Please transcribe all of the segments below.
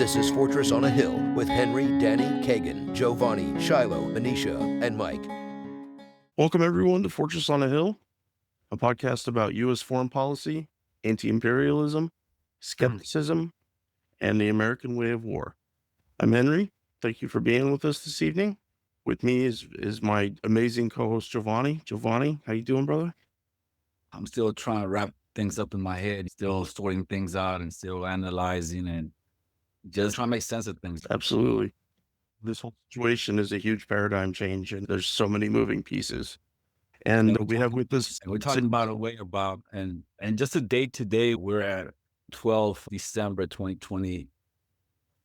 This is Fortress on a Hill with Henry, Danny, Kagan, Jovanni, Shiloh, Manisha, and Mike. Welcome, everyone, to Fortress on a Hill, a podcast about U.S. foreign policy, anti-imperialism, skepticism, and the American way of war. I'm Henry. Thank you for being with us this evening. With me is my amazing co-host, Jovanni. Jovanni, how you doing, brother? I'm still trying to wrap things up in my head, still sorting things out and still analyzing and just trying to make sense of things. Absolutely. This whole situation is a huge paradigm change, and there's so many moving pieces. And we have with us... We're talking about a way about, and just a date today, we're at 12 December 2020.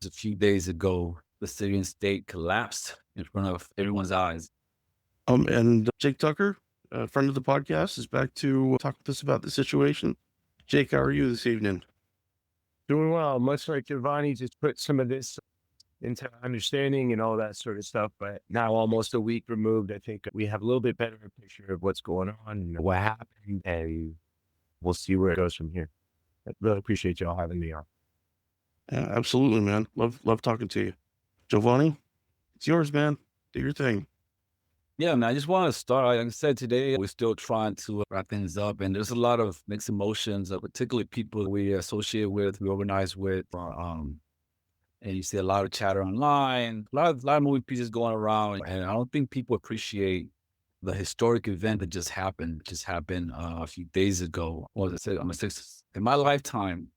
A few days ago, the Syrian state collapsed in front of everyone's eyes. And Jake Tucker, a friend of the podcast, is back to talk with us about the situation. Jake, how are you this evening? Doing well. Much like Giovanni just put some of this into understanding and all that sort of stuff. But now, almost a week removed, I think we have a little bit better picture of what's going on, what happened, and we'll see where it goes from here. I really appreciate y'all having me on. Yeah, absolutely, man. Love talking to you. Jovanni, it's yours, man. Do your thing. Yeah, man, I just want to start. Like I said, today we're still trying to wrap things up, and there's a lot of mixed emotions, particularly people we associate with, we organize with, and you see a lot of chatter online, a lot of moving pieces going around, and I don't think people appreciate the historic event that just happened. A few days ago. Well, as I said, in my lifetime,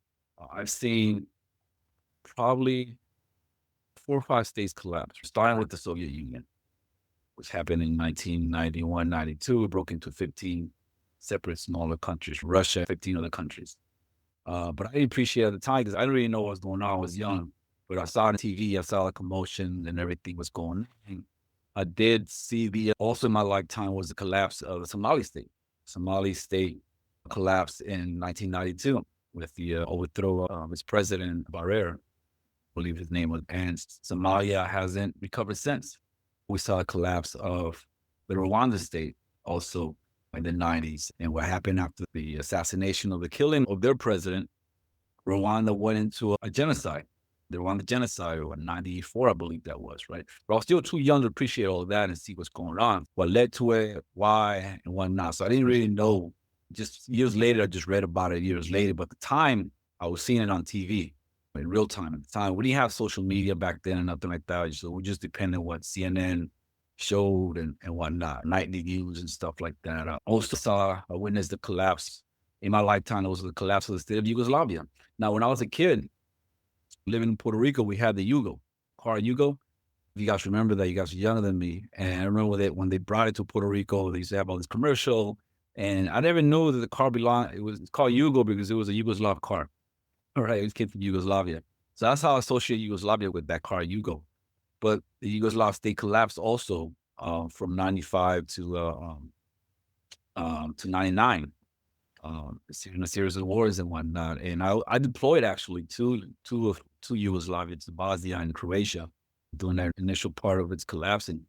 I've seen probably 4 or 5 states collapse, starting with the Soviet Union, which happened in 1991, 92. It broke into 15 separate smaller countries, Russia, 15 other countries. But I didn't appreciate it at the time because I didn't really know what was going on. I was young, but I saw on TV, I saw the commotion and everything was going on. I did see also in my lifetime was the collapse of the Somali state. Somali state collapsed in 1992 with the overthrow of its president, Barrera, I believe his name was, and Somalia hasn't recovered since. We saw a collapse of the Rwanda state also in the 90s. And what happened after the assassination of the killing of their president, Rwanda went into a genocide. The Rwanda genocide, or 94, I believe that was, right? But I was still too young to appreciate all of that and see what's going on, what led to it, why, and whatnot. So I didn't really know. Just years later, I just read about it years later. But at the time, I was seeing it on TV. In real time at the time. We didn't have social media back then and nothing like that. So we just depended on what CNN showed and whatnot, nightly news and stuff like that. I also witnessed the collapse in my lifetime. It was the collapse of the state of Yugoslavia. Now, when I was a kid living in Puerto Rico, we had the car Yugo. If you guys remember that, you guys are younger than me. And I remember that when they brought it to Puerto Rico, they used to have all this commercial. And I never knew that the car it's called Yugo because it was a Yugoslav car. All right, it came from Yugoslavia. So that's how I associate Yugoslavia with that car, Yugo. But the Yugoslav state collapsed also from 95 to 99, in a series of wars and whatnot. And I deployed actually to Yugoslavia, to Bosnia and Croatia, during that initial part of its collapsing.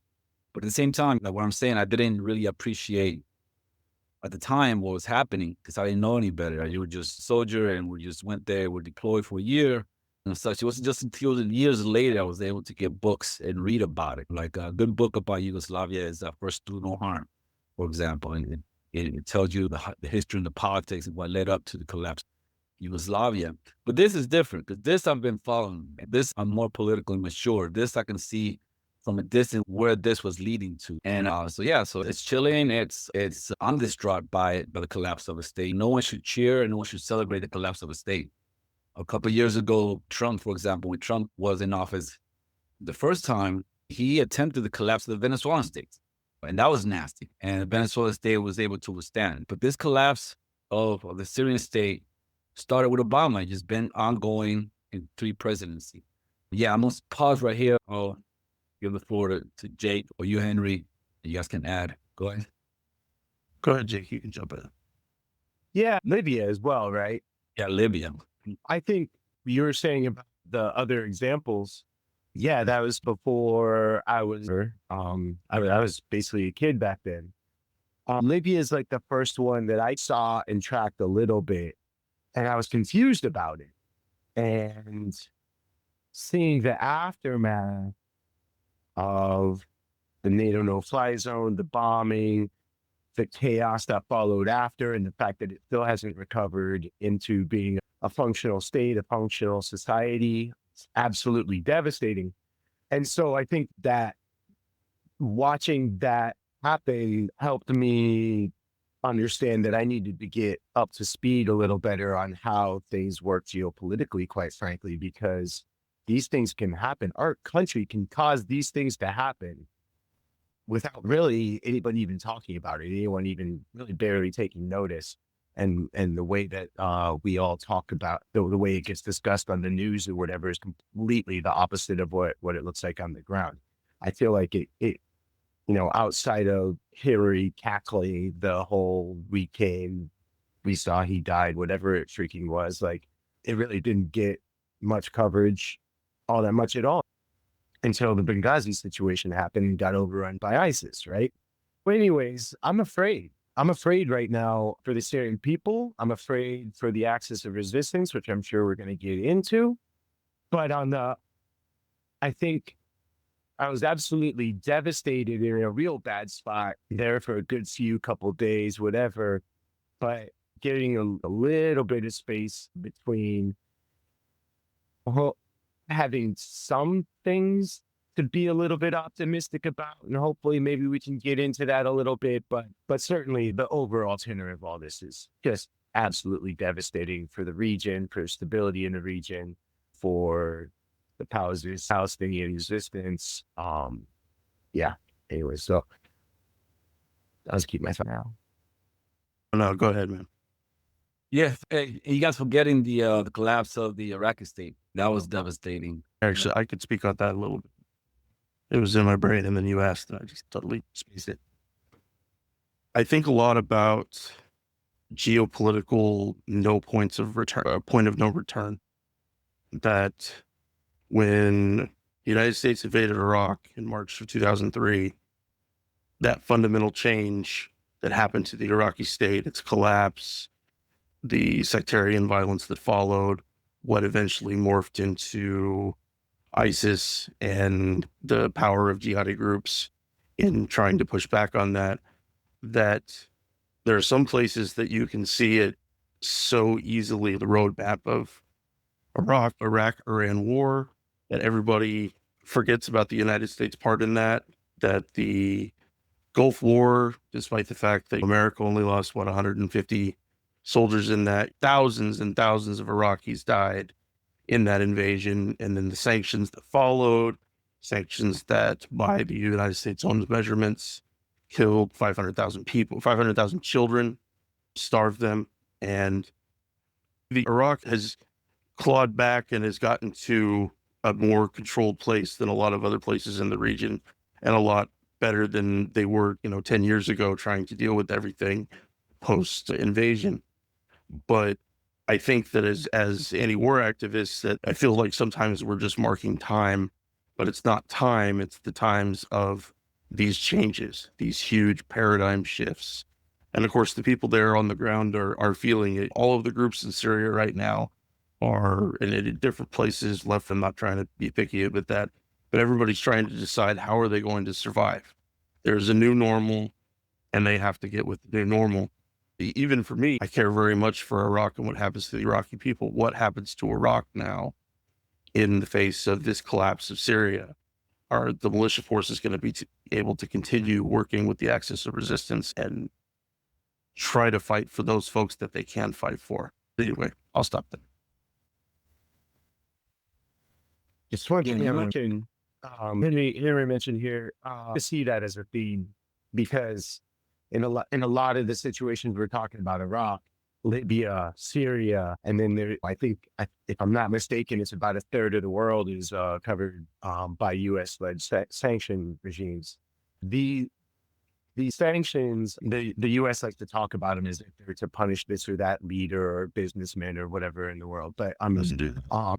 But at the same time, like what I'm saying, I didn't really appreciate at the time what was happening because I didn't know any better. You were just a soldier and we just went there, we're deployed for a year and such. It wasn't just until years later I was able to get books and read about it. Like a good book about Yugoslavia is First Do No Harm, for example. And it tells you the history and the politics and what led up to the collapse of Yugoslavia. But this is different because this I've been following. This I'm more politically mature. This I can see from a distance where this was leading to. And so it's chilling. I'm distraught by the collapse of a state. No one should cheer and no one should celebrate the collapse of a state. A couple of years ago, Trump, for example, when Trump was in office the first time, he attempted the collapse of the Venezuelan state. And that was nasty. And the Venezuelan state was able to withstand. But this collapse of the Syrian state started with Obama. It's just been ongoing in 3 presidencies. Yeah, I'm going to pause right here. I'll give the floor to Jake or you, Henry. You guys can add. Go ahead. Go ahead, Jake. You can jump in. Yeah, Libya as well, right? Yeah, Libya. I think you were saying about the other examples. Yeah, that was before I was, I was basically a kid back then. Libya is like the first one that I saw and tracked a little bit, and I was confused about it. And seeing the aftermath of the NATO no-fly zone, the bombing, the chaos that followed after, and the fact that it still hasn't recovered into being a functional state, a functional society, it's absolutely devastating. And so I think that watching that happen helped me understand that I needed to get up to speed a little better on how things work geopolitically, quite frankly, because these things can happen. Our country can cause these things to happen without really anybody even talking about it, anyone even really barely taking notice. And the way that we all talk about the way it gets discussed on the news or whatever is completely the opposite of what it looks like on the ground. I feel like it outside of Hillary cackling the whole we came, we saw he died, whatever it freaking was, like it really didn't get much coverage all that much at all until the Benghazi situation happened and got overrun by ISIS, right? But anyways, I'm afraid. I'm afraid right now for the Syrian people. I'm afraid for the axis of resistance, which I'm sure we're going to get into. But I think I was absolutely devastated in a real bad spot there for a good few couple days, whatever. But getting a little bit of space between having some things to be a little bit optimistic about, and hopefully maybe we can get into that a little bit. But certainly the overall tenor of all this is just absolutely devastating for the region, for stability in the region, for the Palestinian resistance. Yeah. Anyway, so I'll just keep my phone now. No, go ahead, man. Yeah, hey, you guys forgetting the collapse of the Iraqi state. That was devastating. Actually, I could speak on that a little bit. It was in my brain, and then you asked, and I just totally spaced it. I think a lot about geopolitical point of no return. That when the United States invaded Iraq in March of 2003, that fundamental change that happened to the Iraqi state, its collapse, the sectarian violence that followed, what eventually morphed into ISIS and the power of jihadi groups in trying to push back on that there are some places that you can see it so easily, the roadmap of Iraq-Iran war, that everybody forgets about the United States part in that the Gulf War, despite the fact that America only lost, 150 soldiers in that, thousands and thousands of Iraqis died in that invasion, and then the sanctions that followed, sanctions that by the United States own measurements killed 500,000 people, 500,000 children, starved them, and the Iraq has clawed back and has gotten to a more controlled place than a lot of other places in the region, and a lot better than they were, 10 years ago, trying to deal with everything post invasion. But I think that as anti-war activists, that I feel like sometimes we're just marking time, but it's not time. It's the times of these changes, these huge paradigm shifts. And of course, the people there on the ground are feeling it. All of the groups in Syria right now are in different places left. I'm not trying to be picky with that, but everybody's trying to decide how are they going to survive. There's a new normal, and they have to get with the new normal. Even for me, I care very much for Iraq and what happens to the Iraqi people. What happens to Iraq now in the face of this collapse of Syria? Are the militia forces going to be able to continue working with the axis of resistance and try to fight for those folks that they can fight for? Anyway, I'll stop there. Just one thing I mentioned, Henry mentioned here, to see that as a theme, because in a lot of the situations we're talking about, Iraq, Libya, Syria, and then I think, if I'm not mistaken, it's about a third of the world is covered by U.S.-led sanction regimes. These sanctions, the U.S. likes to talk about them as if they're to punish this or that leader or businessman or whatever in the world. But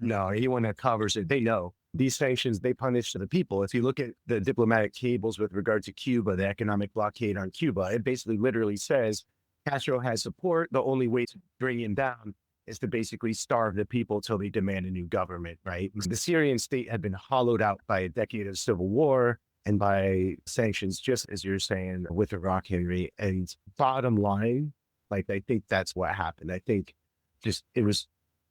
no, anyone that covers it, they know these sanctions, they punish the people. If you look at the diplomatic cables with regard to Cuba, the economic blockade on Cuba, it basically literally says Castro has support. The only way to bring him down is to basically starve the people till they demand a new government, right? The Syrian state had been hollowed out by a decade of civil war and by sanctions, just as you're saying with Iraq, Henry. And bottom line, like, I think that's what happened. I think just it was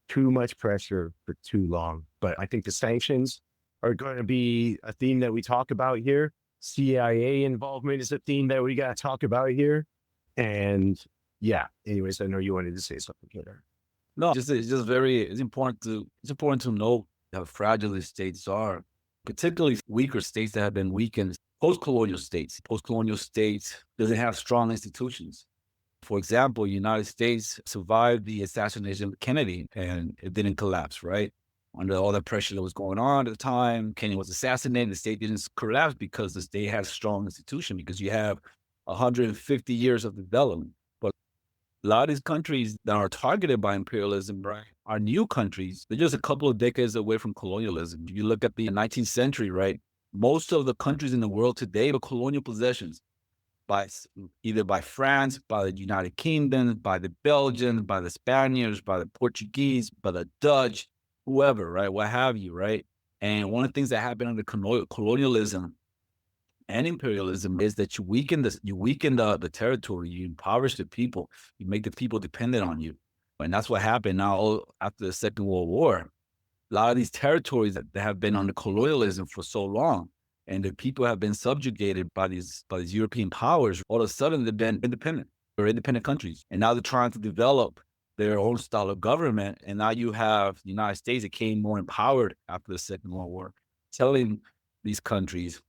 too much pressure for too long. But I think the sanctions are going to be a theme that we talk about here. CIA involvement is a theme that we got to talk about here. And yeah, anyways, I know you wanted to say something here. No, it's important to know how fragile these states are, particularly weaker states that have been weakened. Post-colonial states doesn't have strong institutions. For example, United States survived the assassination of Kennedy and it didn't collapse, right? Under all the pressure that was going on at the time, Kennedy was assassinated, the state didn't collapse because the state has strong institution, because you have 150 years of development. But a lot of these countries that are targeted by imperialism, right, are new countries. They're just a couple of decades away from colonialism. If you look at the 19th century, right, most of the countries in the world today are colonial possessions either by France, by the United Kingdom, by the Belgians, by the Spaniards, by the Portuguese, by the Dutch, whoever, right, what have you, right? And one of the things that happened under colonialism and imperialism is that you weaken the territory, you impoverish the people, you make the people dependent on you. And that's what happened now after the Second World War. A lot of these territories that have been under colonialism for so long, and the people have been subjugated by these European powers, all of a sudden they've been independent. They're independent countries. And now they're trying to develop their own style of government. And now you have the United States that came more empowered after the Second World War, telling these countries.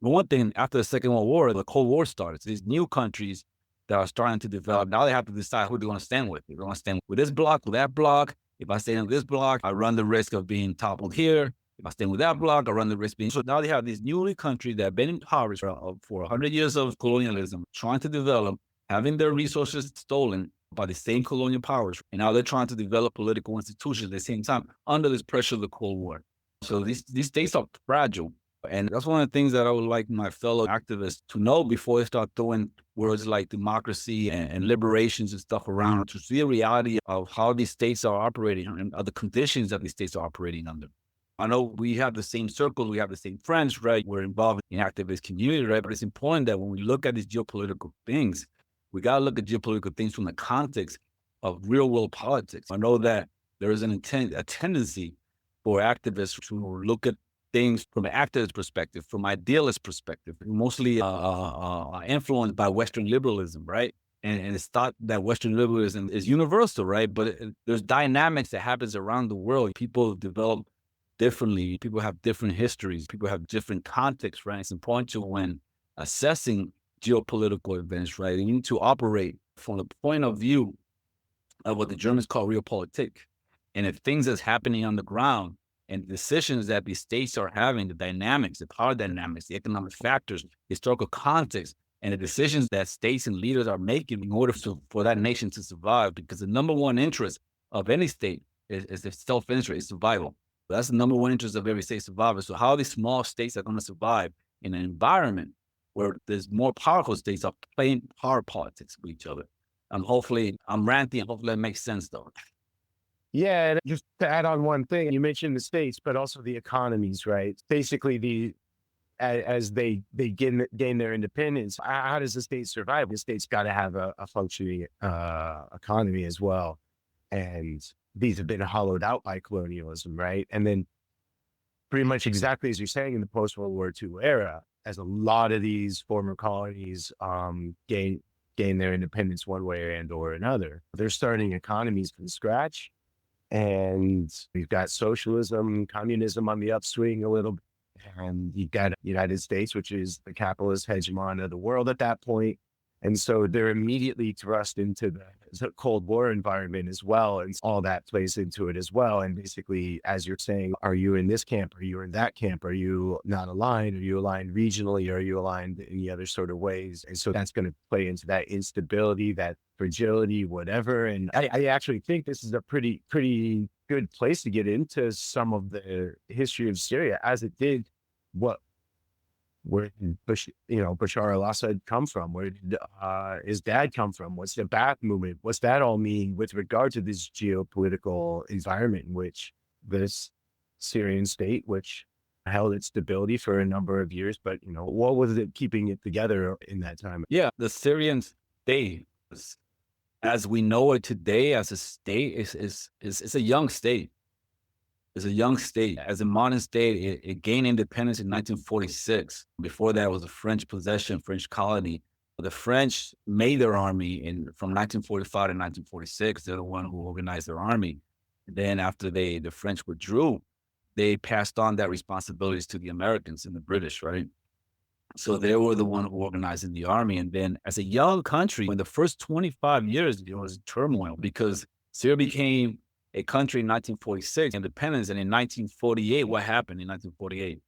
But one thing, after the Second World War, the Cold War started. So these new countries that are starting to develop, now they have to decide who they're going to stand with. They're going to stand with this bloc, with that bloc. If I stand with this bloc, I run the risk of being toppled here. If I stand with that bloc, I run the risk of being. So now they have these newly countries that have been impoverished for 100 years of colonialism, trying to develop, having their resources stolen by the same colonial powers. And now they're trying to develop political institutions at the same time under this pressure of the Cold War. So these states are fragile. And that's one of the things that I would like my fellow activists to know before they start throwing words like democracy and liberations and stuff around, to see the reality of how these states are operating and the conditions that these states are operating under. I know we have the same circles, we have the same friends, right? We're involved in activist community, right? But it's important that when we look at these geopolitical things, we got to look at geopolitical things from the context of real world politics. I know that there is a tendency for activists to look at things from an activist perspective, from idealist perspective, mostly influenced by Western liberalism, right? And it's thought that Western liberalism is universal, right? But there's dynamics that happens around the world. People develop differently. People have different histories. People have different contexts, right? It's important to, when assessing geopolitical events, right, you need to operate from the point of view of what the Germans call realpolitik. And if things that's happening on the ground and decisions that the states are having, the dynamics, the power dynamics, the economic factors, historical context, and the decisions that states and leaders are making in order for that nation to survive, because the number one interest of any state is the self-interest, is survival. That's the number one interest of every state survivor. So how these small states are going to survive in an environment where there's more powerful states are playing power politics with each other? Hopefully, I'm ranting. Hopefully that makes sense, though. Yeah, and just to add on one thing, you mentioned the states, but also the economies, right? Basically, as they gain their independence, how does the state survive? The state's got to have a functioning economy as well. And these have been hollowed out by colonialism, right? And then pretty much exactly as you're saying, in the post-World War II era, as a lot of these former colonies gain their independence one way and or another, they're starting economies from scratch. And we've got socialism, communism on the upswing a little bit. And you've got the United States, which is the capitalist hegemon of the world at that point. And so they're immediately thrust into the Cold War environment as well. And all that plays into it as well. And basically, as you're saying, are you in this camp? Are you in that camp? Are you not aligned? Are you aligned regionally? Are you aligned in any other sort of ways? And so that's going to play into that instability, that fragility, whatever. And I actually think this is a pretty good place to get into some of the history of Syria, as it did what Where did Bashar al-Assad come from? Where did his dad come from? What's the Ba'ath movement? What's that all mean with regard to this geopolitical environment in which this Syrian state, which held its stability for a number of years, but what was it keeping it together in that time? Yeah, the Syrian state, as we know it today, as a state, is a young state. It's a young state. As a modern state, it gained independence in 1946. Before that, it was a French possession, French colony. The French made their army from 1945 to 1946. They're the one who organized their army. Then after the French withdrew, they passed on that responsibilities to the Americans and the British, right? So they were the one who organized in the army. And then as a young country, in the first 25 years, it was turmoil because Syria became a country in 1946, independence. And in 1948, what happened in 1948?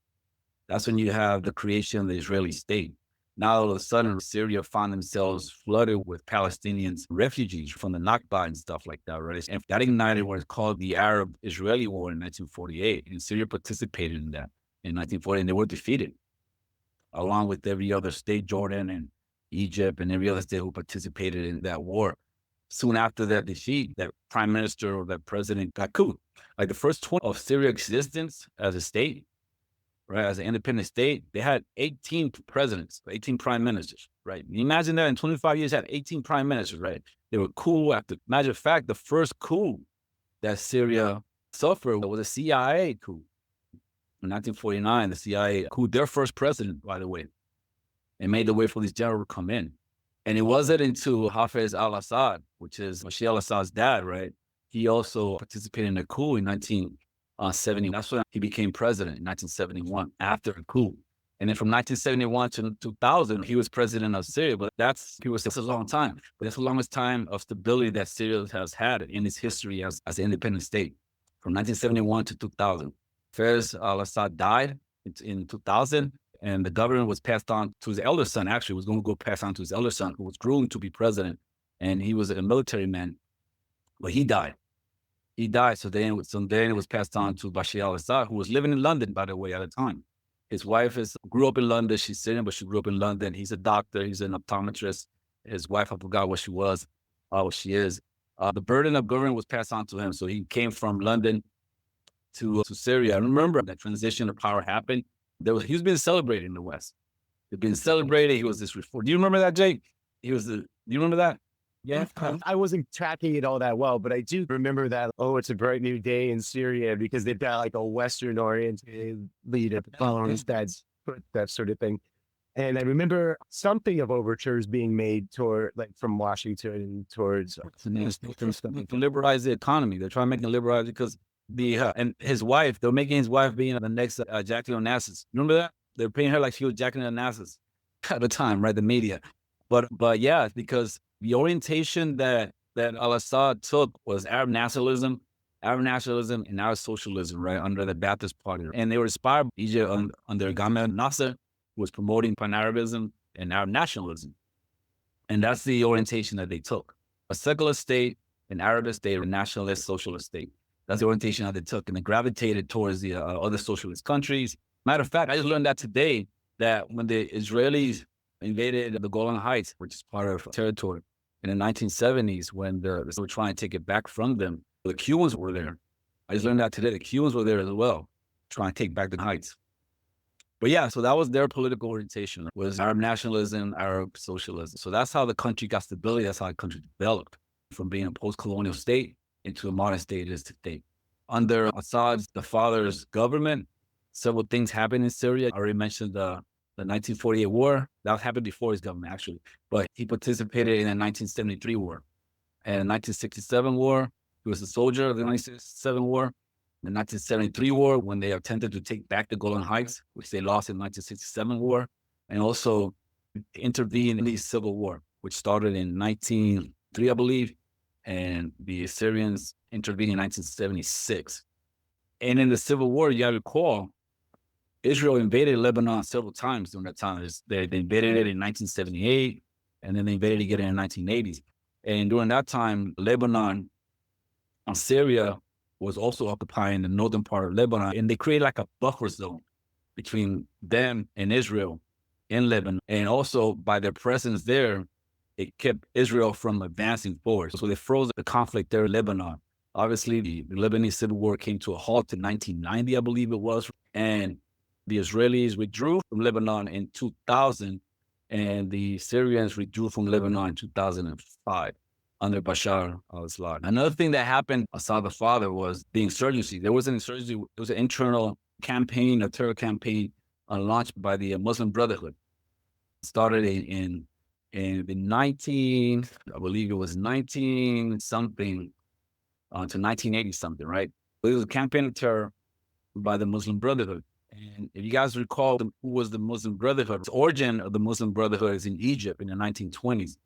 That's when you have the creation of the Israeli state. Now, all of a sudden, Syria found themselves flooded with Palestinian refugees from the Nakba and stuff like that, right? And that ignited what is called the Arab-Israeli War in 1948. And Syria participated in that in 1940, and they were defeated, along with every other state, Jordan and Egypt and every other state who participated in that war. Soon after that defeat, that prime minister or that president got coup. Like the first 20 of Syria's existence as a state, right, as an independent state, they had 18 presidents, 18 prime ministers, right? You imagine that in 25 years, had 18 prime ministers, right? They were coup after. Matter of fact, the first coup that Syria suffered was a CIA coup. In 1949, the CIA coup their first president, by the way, and made the way for these generals to come in. And it wasn't until Hafez al-Assad, which is Bashar al-Assad's dad, right? He also participated in a coup in 1970. That's when he became president in 1971 after a coup. And then from 1971 to 2000, he was president of Syria. But that's a long time. But that's the longest time of stability that Syria has had in its history as an independent state, from 1971 to 2000. Hafez al-Assad died in 2000. And the government was passed on to his elder son, actually, was going to go pass on to his elder son, who was groomed to be president. And he was a military man, but he died. He died. So then it was passed on to Bashar al-Assad, who was living in London, by the way, at the time. His wife grew up in London. She's Syrian, but she grew up in London. He's a doctor. He's an optometrist. His wife, I forgot what she was, what she is. The burden of government was passed on to him. So he came from London to Syria. I remember that transition of power happened. He was being celebrated in the West. He'd been celebrated. He was this reform. Do you remember that, Jake? Do you remember that? Yeah. I wasn't tracking it all that well, but I do remember that, it's a bright new day in Syria because they've got like a Western oriented leader following that sort of thing. And I remember something of overtures being made from Washington towards liberalize the economy. They're trying to make it liberalize because and his wife, they're making his wife being the next Jacqueline Onassis. Remember that? They're paying her like she was Jacqueline Onassis at the time, right? The media. But yeah, because the orientation that al-Assad took was Arab nationalism and Arab socialism, right? Under the Ba'athist Party. And they were inspired by Egypt under Gamal Nasser, who was promoting pan-Arabism and Arab nationalism. And that's the orientation that they took. A secular state, an Arab state, a nationalist, socialist state. That's the orientation that they took, and they gravitated towards the other socialist countries. Matter of fact, I just learned that today, that when the Israelis invaded the Golan Heights, which is part of territory, in the 1970s, when they were trying to take it back from them, the Cubans were there. I just learned that today. The Cubans were there as well, trying to take back the heights. But yeah, so that was their political orientation, was Arab nationalism, Arab socialism. So that's how the country got stability. That's how the country developed from being a post-colonial state into a modern state it is today. Under Assad's, the father's government, several things happened in Syria. I already mentioned the 1948 war. That happened before his government, actually. But he participated in the 1973 war. And the 1967 war, he was a soldier of the 1967 war. The 1973 war, when they attempted to take back the Golan Heights, which they lost in the 1967 war. And also intervened in the Civil War, which started in 1903, I believe. And the Syrians intervened in 1976. And in the Civil War, you got to recall, Israel invaded Lebanon several times during that time. They invaded it in 1978, and then they invaded it again in the 1980s. And during that time, Lebanon and Syria was also occupying the northern part of Lebanon, and they created like a buffer zone between them and Israel in Lebanon. And also by their presence there, it kept Israel from advancing forward. So they froze the conflict there in Lebanon. Obviously, the Lebanese civil war came to a halt in 1990, I believe it was. And the Israelis withdrew from Lebanon in 2000, and the Syrians withdrew from Lebanon in 2005 under Bashar al-Assad. Another thing that happened, Assad the father, was the insurgency. There was an insurgency. It was an internal campaign, a terror campaign launched by the Muslim Brotherhood. It started in the 19, I believe it was 19 something to 1980 something, right? But it was a campaign of terror by the Muslim Brotherhood. And if you guys recall who was the Muslim Brotherhood, the origin of the Muslim Brotherhood is in Egypt in the 1920s,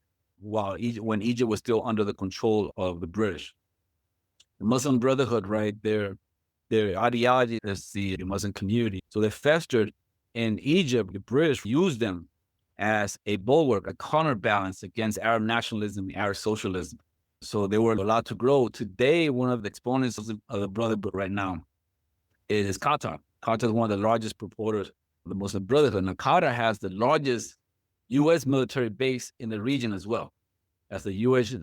when Egypt was still under the control of the British. The Muslim Brotherhood, right, their ideology is the Muslim community. So they festered in Egypt. The British used them as a bulwark, a counterbalance against Arab nationalism, Arab socialism. So they were allowed to grow. Today, one of the exponents of the Brotherhood right now is Qatar. Qatar is one of the largest supporters of the Muslim Brotherhood. Now, Qatar has the largest U.S. military base in the region as well, as the U.S.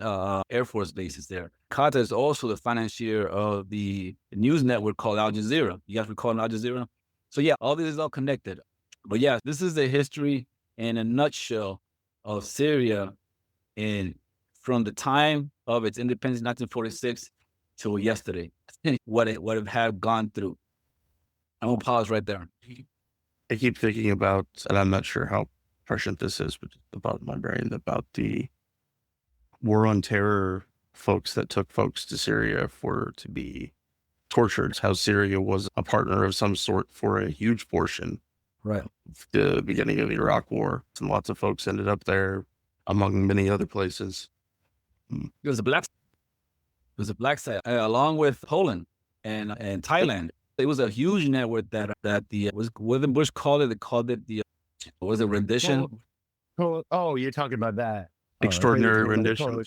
Air Force bases there. Qatar is also the financier of the news network called Al Jazeera. You guys recall Al Jazeera? So yeah, all this is all connected. But yeah, this is the history in a nutshell of Syria from the time of its independence in 1946 till yesterday, what it had gone through. I'm gonna pause right there. I keep thinking about, and I'm not sure how prescient this is, but about my brain, about the war on terror folks that took folks to Syria to be tortured, how Syria was a partner of some sort for a huge portion. Right. The beginning of the Iraq War. And lots of folks ended up there, among many other places. It was a black site, along with Poland and Thailand. It was a huge network that what the Bush called it. They called it the was it rendition? Oh, you're talking about that Extraordinary rendition.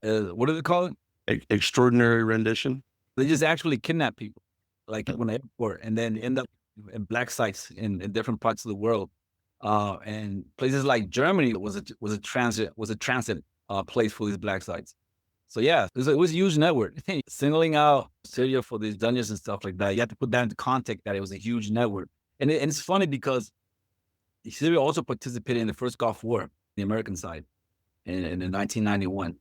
What do they call it? Extraordinary rendition. They just actually kidnap people, like when they airport, and then end up in black sites in different parts of the world. And places like Germany was a transit place for these black sites. So yeah, it was a huge network. Singling out Syria for these dungeons and stuff like that, you have to put that into context that it was a huge network. And it's funny because Syria also participated in the first Gulf War, the American side, in 1991.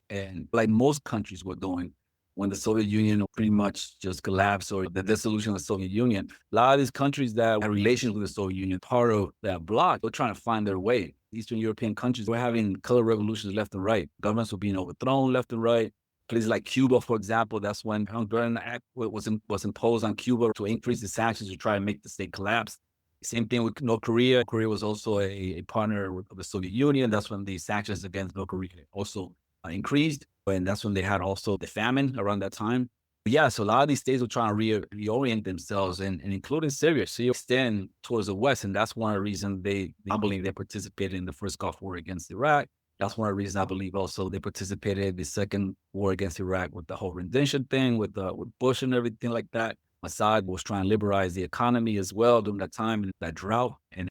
And like most countries were doing, when the Soviet Union pretty much just collapsed, or the dissolution of the Soviet Union, a lot of these countries that had relations with the Soviet Union, part of that bloc, were trying to find their way. Eastern European countries were having color revolutions left and right. Governments were being overthrown left and right. Places like Cuba, for example, that's when the Hungarian Act was imposed on Cuba to increase the sanctions to try and make the state collapse. Same thing with North Korea. Korea was also a partner of the Soviet Union. That's when the sanctions against North Korea also increased. And that's when they had also the famine around that time. But yeah, so a lot of these states were trying to reorient themselves, and including Syria. Syria extend towards the west, and that's one of the reasons I believe they participated in the first Gulf War against Iraq. That's one of the reasons I believe also they participated in the second war against Iraq with the whole rendition thing, with Bush and everything like that. Assad was trying to liberalize the economy as well during that time and that drought. And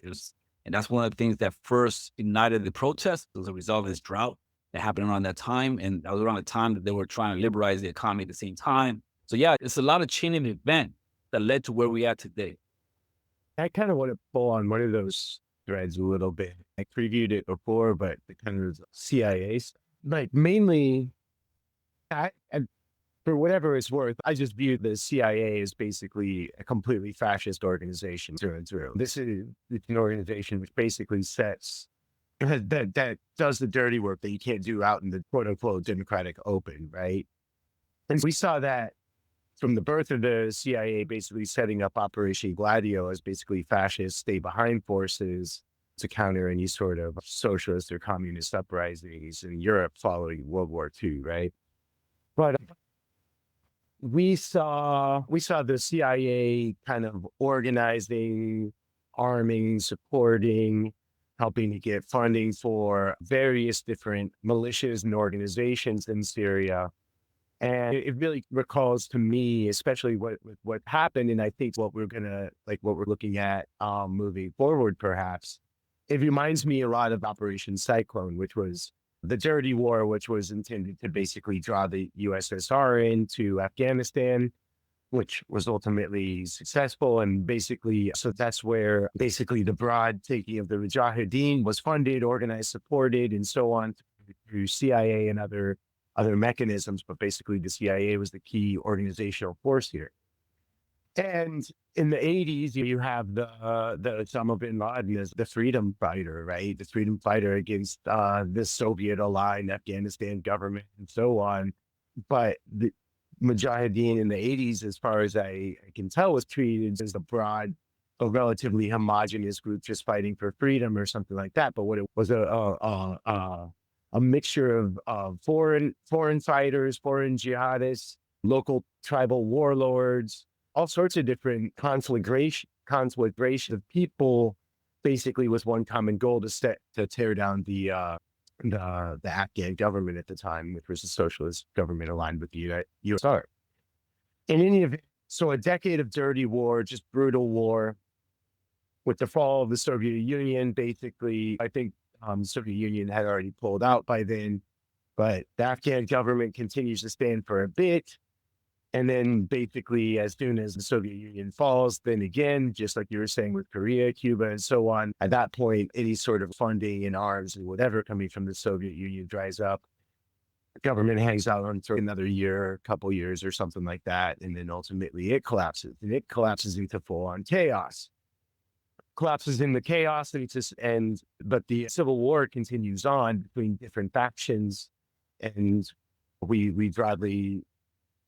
that's one of the things that first ignited the protests as a result of this drought that happened around that time. And that was around the time that they were trying to liberalize the economy at the same time. So yeah, it's a lot of chain of event that led to where we are today. I kind of want to pull on one of those threads a little bit. I previewed it before, but the kind of CIA stuff. Like mainly, for whatever it's worth, I just view the CIA as basically a completely fascist organization through and through. It's an organization which basically that does the dirty work that you can't do out in the quote unquote democratic open, right? And we saw that from the birth of the CIA, basically setting up Operation Gladio as basically fascist stay behind forces to counter any sort of socialist or communist uprisings in Europe following World War II, right? But we saw the CIA kind of organizing, arming, supporting, helping to get funding for various different militias and organizations in Syria. And it really recalls to me, especially what happened. And I think what we're looking at moving forward, perhaps, it reminds me a lot of Operation Cyclone, which was the dirty war, which was intended to basically draw the USSR into Afghanistan, which was ultimately successful. And basically, so that's where basically the broad taking of the Mujahideen was funded, organized, supported, and so on through CIA and other mechanisms. But basically, the CIA was the key organizational force here. And in the 80s, you have the Osama bin Laden as the freedom fighter, right? The freedom fighter against the Soviet-aligned Afghanistan government and so on. But the Mujahideen in the 80s, as far as I can tell, was treated as a relatively homogenous group just fighting for freedom or something like that. But what it was a mixture of foreign fighters, foreign jihadists, local tribal warlords, all sorts of different conflagration of people, basically with one common goal to tear down the Afghan government at the time, which was a socialist government aligned with the USSR. In any event, so a decade of dirty war, just brutal war. With the fall of the Soviet Union, basically, I think the Soviet Union had already pulled out by then, but the Afghan government continues to stand for a bit. And then basically, as soon as the Soviet Union falls, then again, just like you were saying with Korea, Cuba, and so on, at that point, any sort of funding and arms and whatever coming from the Soviet Union dries up. The government hangs out on for another year, a couple years or something like that. And then ultimately it collapses. And it collapses into full-on chaos. Collapses into chaos, but the civil war continues on between different factions. And we broadly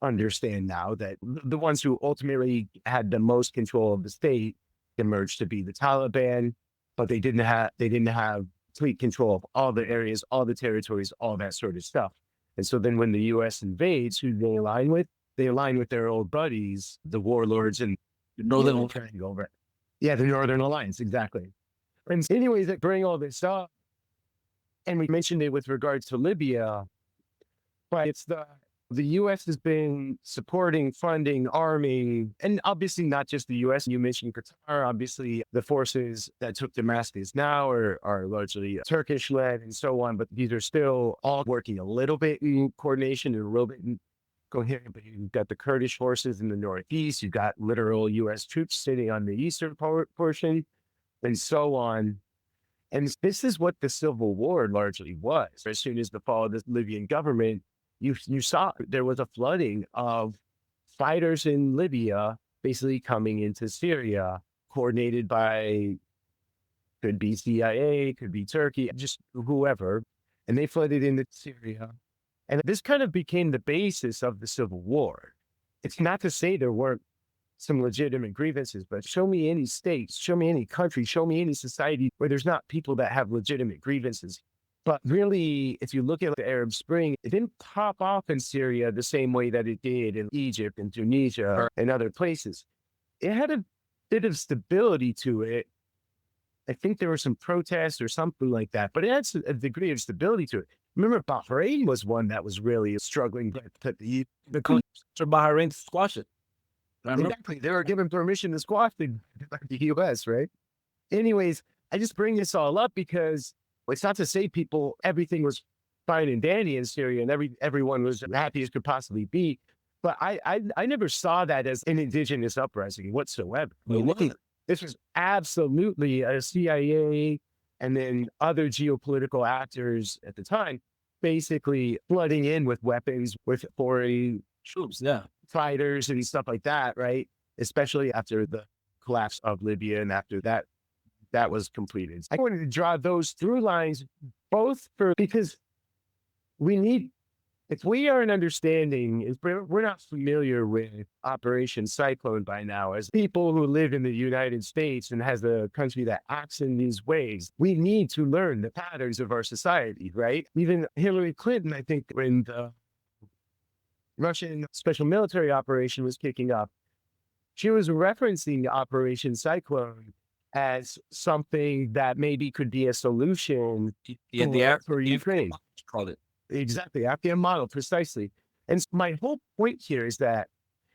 understand now that the ones who ultimately had the most control of the state emerged to be the Taliban, but they didn't have complete control of all the areas, all the territories, all that sort of stuff. And so then when the U.S. invades, who they align with? They align with their old buddies, the warlords and Northern Triangle. Yeah, the Northern Alliance, exactly. And anyways, that bring all this up, and we mentioned it with regards to Libya, but it's the U.S. has been supporting, funding, arming, and obviously not just the U.S. You mentioned Qatar. Obviously, the forces that took Damascus now are largely Turkish-led and so on, but these are still all working a little bit in coordination and a little bit in coherent. But you've got the Kurdish forces in the northeast. You've got literal U.S. troops sitting on the eastern portion and so on. And this is what the civil war largely was. As soon as the fall of the Libyan government, you saw there was a flooding of fighters in Libya basically coming into Syria, coordinated by, could be CIA, could be Turkey, just whoever. And they flooded into Syria. And this kind of became the basis of the civil war. It's not to say there weren't some legitimate grievances, but show me any state, show me any country, show me any society where there's not people that have legitimate grievances. But really, if you look at the Arab Spring, it didn't pop off in Syria the same way that it did in Egypt and Tunisia and other places. It had a bit of stability to it. I think there were some protests or something like that, but it had a degree of stability to it. Remember, Bahrain was one that was really struggling. But the Bahrain to squash it. Exactly. They were given permission to squash the U.S., right? Anyways, I just bring this all up because it's not to say everything was fine and dandy in Syria and everyone was happy as could possibly be. But I never saw that as an indigenous uprising whatsoever. This was absolutely a CIA and then other geopolitical actors at the time basically flooding in with weapons, with foreign troops, fighters and stuff like that, right? Especially after the collapse of Libya and after that was completed. I wanted to draw those through lines because we need, if we are an understanding, if we're not familiar with Operation Cyclone by now, as people who live in the United States and has a country that acts in these ways, we need to learn the patterns of our society, right? Even Hillary Clinton, I think, when the Russian special military operation was kicking up, she was referencing Operation Cyclone as something that maybe could be a solution for Ukraine. Called it. Exactly, Afghan model, precisely. And my whole point here is that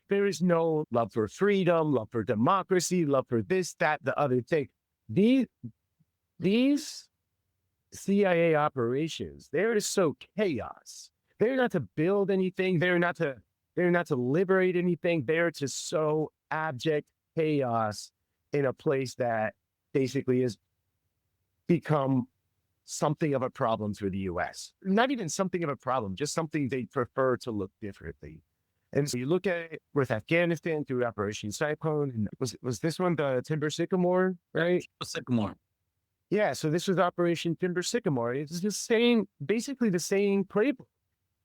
there is no love for freedom, love for democracy, love for this, that, the other thing. These CIA operations, they're to sow chaos. They're not to build anything. They're not to liberate anything. They're to sow abject chaos in a place that basically has become something of a problem for the US. Not even something of a problem, just something they prefer to look differently. And so you look at it with Afghanistan through Operation Cyclone, and was this one the Timber Sycamore, right? Sycamore. Yeah, so this was Operation Timber Sycamore. It's the same, basically the same playbook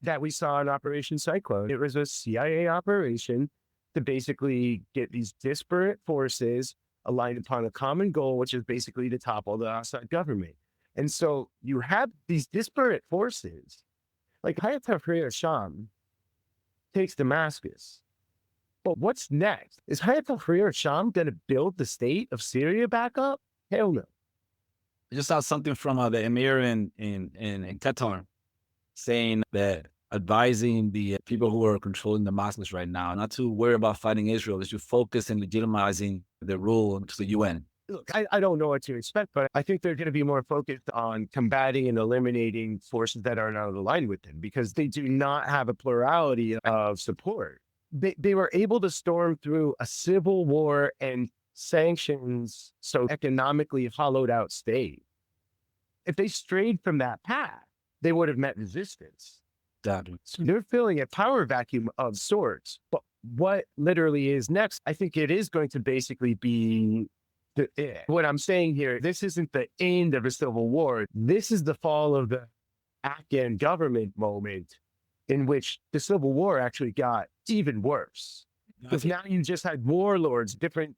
that we saw in Operation Cyclone. It was a CIA operation to basically get these disparate forces aligned upon a common goal, which is basically to topple the Assad government. And so you have these disparate forces, like Hayat Tahrir Sham takes Damascus. But what's next? Is Hayat Tahrir Sham going to build the state of Syria back up? Hell no. I just saw something from the emir in Qatar saying that advising the people who are controlling Damascus right now not to worry about fighting Israel, is to focus in legitimizing the rule to the UN. Look, I don't know what to expect, but I think they're going to be more focused on combating and eliminating forces that are not aligned with them, because they do not have a plurality of support. They were able to storm through a civil war and sanctions, so economically hollowed out state. If they strayed from that path, they would have met resistance. Exactly. So they're filling a power vacuum of sorts. But what literally is next, I think it is going to basically be what I'm saying here. This isn't the end of a civil war. This is the fall of the Afghan government moment, in which the civil war actually got even worse. Because now you just had warlords, different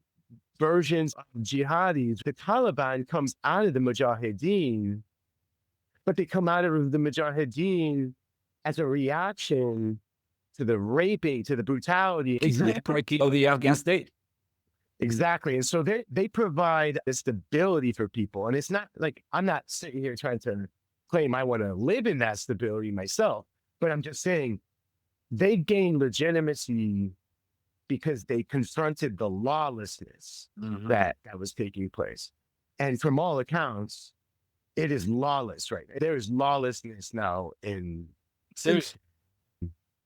versions of jihadis. The Taliban comes out of the Mujahideen, but they come out of the Mujahideen as a reaction to the raping, to the brutality. Exactly. Of the Afghan state. Exactly. And so they provide a stability for people. And it's not like, I'm not sitting here trying to claim I want to live in that stability myself, but I'm just saying they gain legitimacy because they confronted the lawlessness that was taking place. And from all accounts, it is lawless right now. There is lawlessness now in Syria.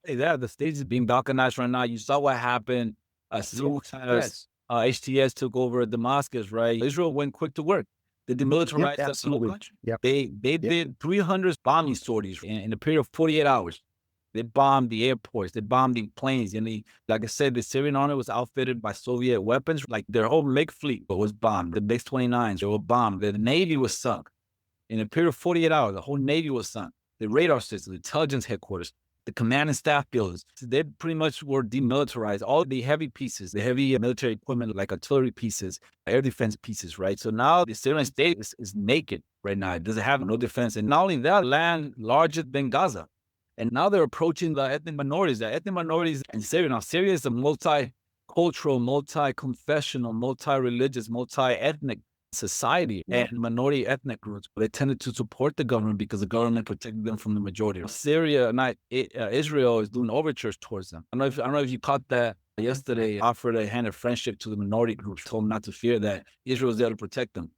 Hey, the stage is being balkanized right now. You saw what happened as soon as HTS took over Damascus, right? Israel went quick to work. They demilitarized the whole country. They did 300 bombing sorties in a period of 48 hours. They bombed the airports. They bombed the planes. And like I said, the Syrian army was outfitted by Soviet weapons. Like their whole MiG fleet was bombed. The MiG-29s, they were bombed. The Navy was sunk. In a period of 48 hours, the whole Navy was sunk. The radar system, the intelligence headquarters, the command and staff buildings, they pretty much were demilitarized. All the heavy pieces, the heavy military equipment, like artillery pieces, air defense pieces, right? So now the Syrian state is naked right now. It doesn't have no defense. And not only that, land larger than Gaza. And now they're approaching the ethnic minorities. The ethnic minorities in Syria. Now, Syria is a multi-cultural, multi-confessional, multi-religious, multi-ethnic society, and minority ethnic groups. They tended to support the government because the government protected them from the majority. Syria, Israel, is doing overtures towards them. I don't know if you caught that yesterday. Offered a hand of friendship to the minority groups, told them not to fear, that Israel is there to protect them.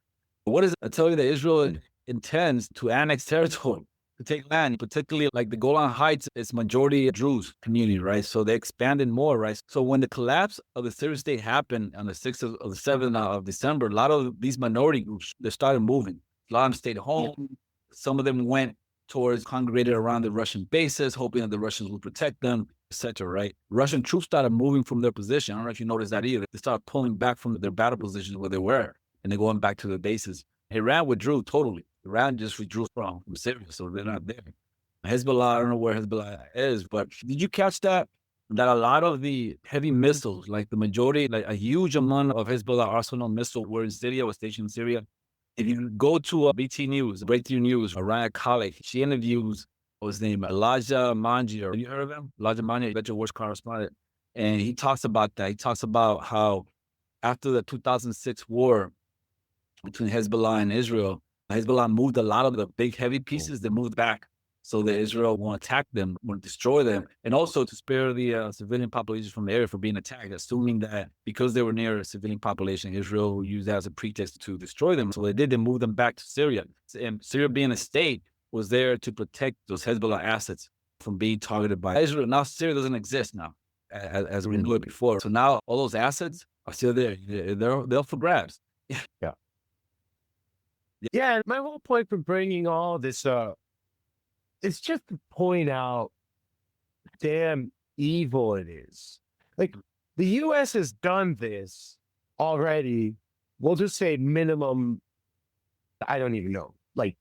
But what is it? I tell you that Israel intends to annex territory, to take land, particularly like the Golan Heights, it's majority Druze community, right? So they expanded more, right? So when the collapse of the Syrian state happened on the 6th of the 7th of December, a lot of these minority groups, they started moving. A lot of them stayed home. Some of them went towards, congregated around the Russian bases, hoping that the Russians would protect them, etc., right? Russian troops started moving from their position. I don't know if you noticed that either. They started pulling back from their battle positions where they were, and they're going back to their bases. Iran withdrew totally. Iran just withdrew from Syria, so they're not there. Hezbollah, I don't know where Hezbollah is, but did you catch that a lot of the heavy missiles, like the majority, like a huge amount of Hezbollah arsenal missiles were in Syria, was stationed in Syria? If you go to BT News, Breakthrough News, Ryan Kalik, she interviews, what's his name, Elijah Manji. Have you heard of him? Elijah Manji, that's your worst correspondent. And he talks about that. He talks about how after the 2006 war between Hezbollah and Israel, Hezbollah moved a lot of the big heavy pieces. They moved back so that Israel won't attack them, won't destroy them, and also to spare the civilian population from the area from being attacked, assuming that because they were near a civilian population, Israel will use that as a pretext to destroy them. So they did, they moved them back to Syria. And Syria being a state was there to protect those Hezbollah assets from being targeted by Israel. Now Syria doesn't exist now, as we knew it before. So now all those assets are still there. They're up for grabs. Yeah. Yeah. My whole point for bringing all this up is just to point out how damn evil it is. Like, the U.S. has done this already. We'll just say minimum, I don't even know. Like,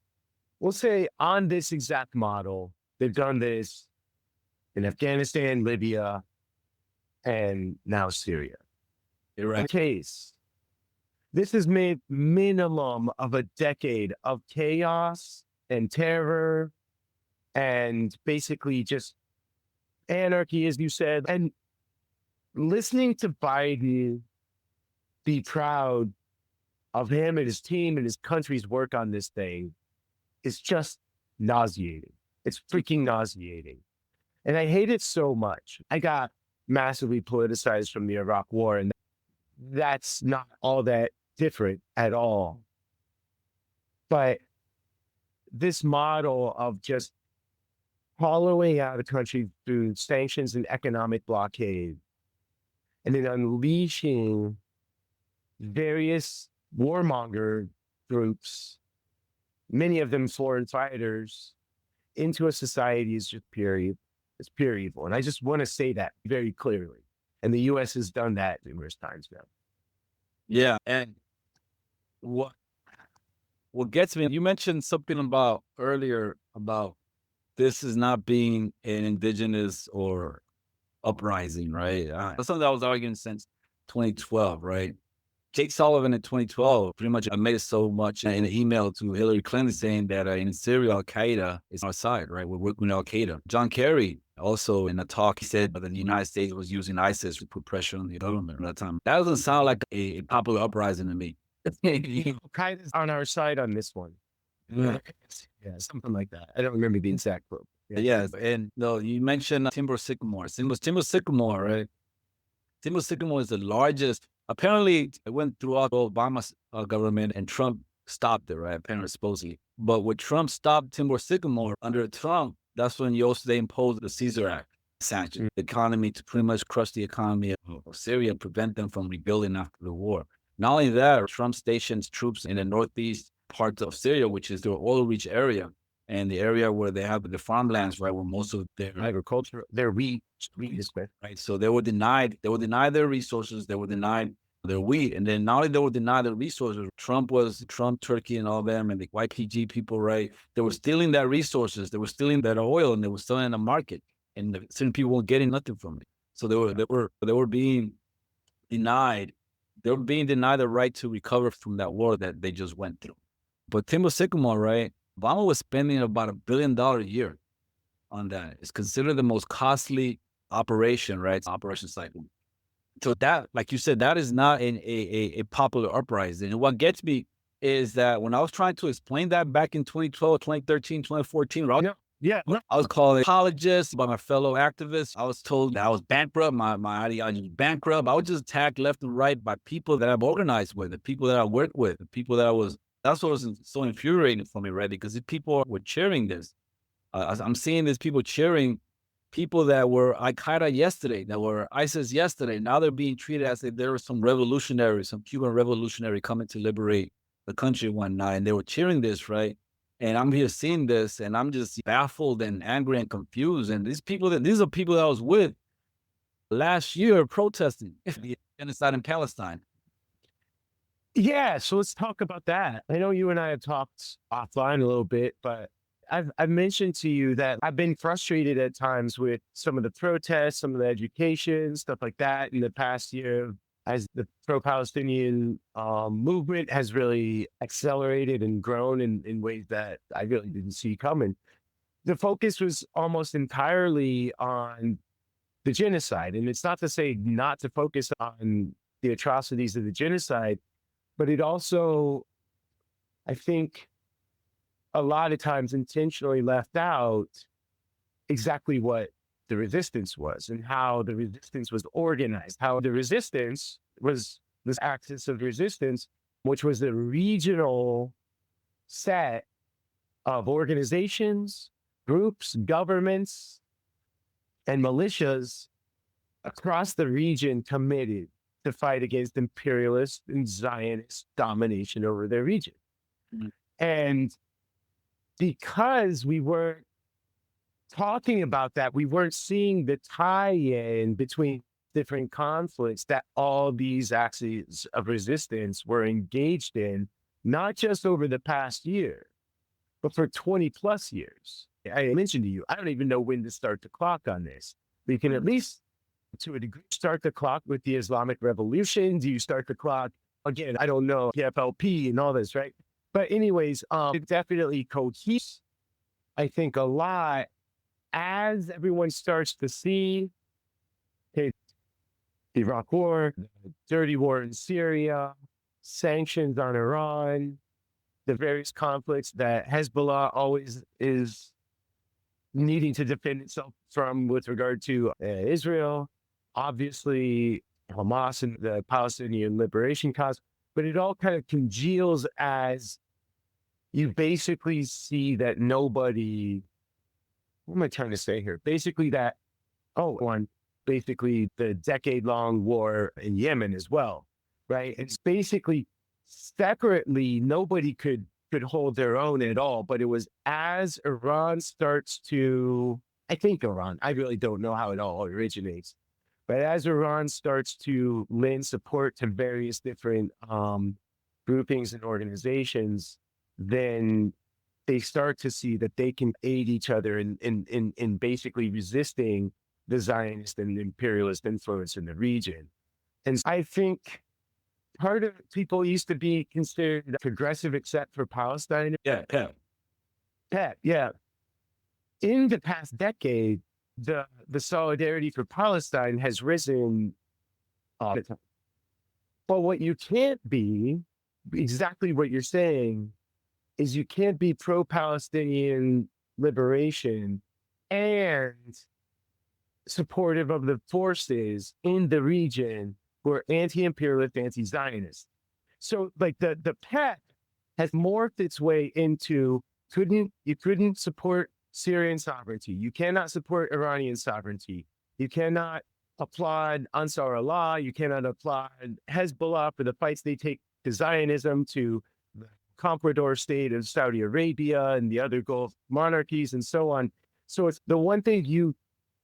we'll say on this exact model, they've done this in Afghanistan, Libya, and now Syria. Iraq. Case. This has made minimum of a decade of chaos and terror and basically just anarchy, as you said. And listening to Biden be proud of him and his team and his country's work on this thing is just nauseating. It's freaking nauseating. And I hate it so much. I got massively politicized from the Iraq War, and that's not all that different at all. But this model of just hollowing out a country through sanctions and economic blockade, and then unleashing various warmonger groups, many of them foreign fighters, into a society is just it's pure evil. And I just want to say that very clearly. And the U.S. has done that numerous times now. Yeah, and what gets me, you mentioned something about earlier about this is not being an indigenous or uprising, right? That's something I was arguing since 2012, right? Jake Sullivan in 2012 pretty much made it so much in an email to Hillary Clinton saying that in Syria, Al-Qaeda is on our side, right? We're working with Al-Qaeda. John Kerry also in a talk, he said that the United States was using ISIS to put pressure on the government at that time. That doesn't sound like a popular uprising to me. Al-Qaeda's on our side on this one. Yeah, something like that. I don't remember the exact quote. Yeah, and no, you mentioned Timber Sycamore. Timber Sycamore, right? Timber Sycamore is the largest. Apparently, it went throughout Obama's government, and Trump stopped it, right? Apparently, supposedly. But when Trump stopped Timber Sycamore under Trump, that's when they imposed the Caesar Act sanctions, the economy, to pretty much crush the economy of Syria and prevent them from rebuilding after the war. Not only that, Trump stations troops in the northeast parts of Syria, which is their oil-rich area, and the area where they have the farmlands, right, where most of their agriculture, their wheat is right. So they were denied their resources, they were denied their wheat, and then not only they were denied their resources, Trump, Turkey, and all them, and the YPG people, right? They were stealing their resources, they were stealing that oil, and they were selling in the market, and certain people were getting nothing from it. So they were being denied. They were being denied the right to recover from that war that they just went through. But Timber Sycamore, right? Obama was spending about $1 billion a year on that. It's considered the most costly operation, right? Operation cycle. So that, like you said, that is not a popular uprising. And what gets me is that when I was trying to explain that back in 2012, 2013, 2014, right? I was called apologist by my fellow activists. I was told that I was bankrupt, my ideology was bankrupt. I was just attacked left and right by people that I've organized with, the people that I worked with, the people that that's what was so infuriating for me, right? Because the people were cheering this. I'm seeing these people cheering people that were Al-Qaeda yesterday, that were ISIS yesterday. Now they're being treated as if there was some Cuban revolutionary coming to liberate the country one night. And they were cheering this, right? And I'm here seeing this, and I'm just baffled and angry and confused. And these are people that I was with last year protesting the genocide in Palestine. Yeah, so let's talk about that. I know you and I have talked offline a little bit, but I've mentioned to you that I've been frustrated at times with some of the protests, some of the education, stuff like that in the past year, as the pro-Palestinian movement has really accelerated and grown in ways that I really didn't see coming. The focus was almost entirely on the genocide. And it's not to say not to focus on the atrocities of the genocide, but it also, I think, a lot of times intentionally left out exactly what the resistance was and how the resistance was organized, how the resistance was this axis of resistance, which was the regional set of organizations, groups, governments, and militias across the region committed to fight against imperialist and Zionist domination over their region. Mhm. And because we weren't talking about that, we weren't seeing the tie-in between different conflicts that all these axes of resistance were engaged in, not just over the past year, but for 20 plus years. I mentioned to you, I don't even know when to start the clock on this. We can at least, to a degree, start the clock with the Islamic Revolution. Do you start the clock again? I don't know, PFLP and all this, right? But anyways, it definitely coheres, I think, a lot as everyone starts to see, okay, the Iraq War, the dirty war in Syria, sanctions on Iran, the various conflicts that Hezbollah always is needing to defend itself from with regard to Israel, obviously Hamas and the Palestinian liberation cause, but it all kind of congeals as you basically see that nobody, what am I trying to say here? Basically that, basically the decade-long war in Yemen as well, right? It's basically separately, nobody could hold their own at all, but it was as Iran starts to, I think Iran, I really don't know how it all originates, but as Iran starts to lend support to various different groupings and organizations, then they start to see that they can aid each other in basically resisting the Zionist and imperialist influence in the region. And I think part of people used to be considered progressive except for Palestine. Yeah, Yeah. In the past decade, the solidarity for Palestine has risen all the time. But what you can't be, exactly what you're saying, is you can't be pro-Palestinian liberation and supportive of the forces in the region who are anti-imperialist, anti-Zionist. So like the PET has morphed its way into you couldn't support Syrian sovereignty. You cannot support Iranian sovereignty. You cannot applaud Ansar Allah. You cannot applaud Hezbollah for the fights they take to Zionism, to the comprador state of Saudi Arabia and the other Gulf monarchies and so on. So it's the one thing you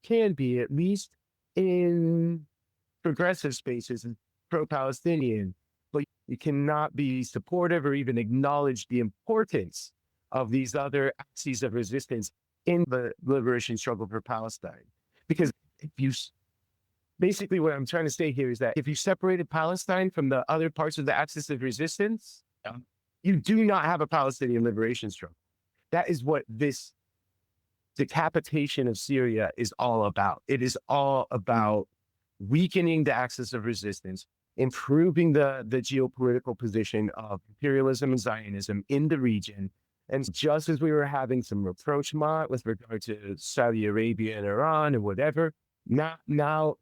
can be, at least in progressive spaces, and pro-Palestinian, but you cannot be supportive or even acknowledge the importance of these other axes of resistance in the liberation struggle for Palestine. Because if you, basically what I'm trying to say here is that if you separated Palestine from the other parts of the axis of resistance, you do not have a Palestinian liberation struggle. That is what this decapitation of Syria is all about. It is all about weakening the axis of resistance, improving the geopolitical position of imperialism and Zionism in the region. And just as we were having some rapprochement with regard to Saudi Arabia and Iran and whatever, now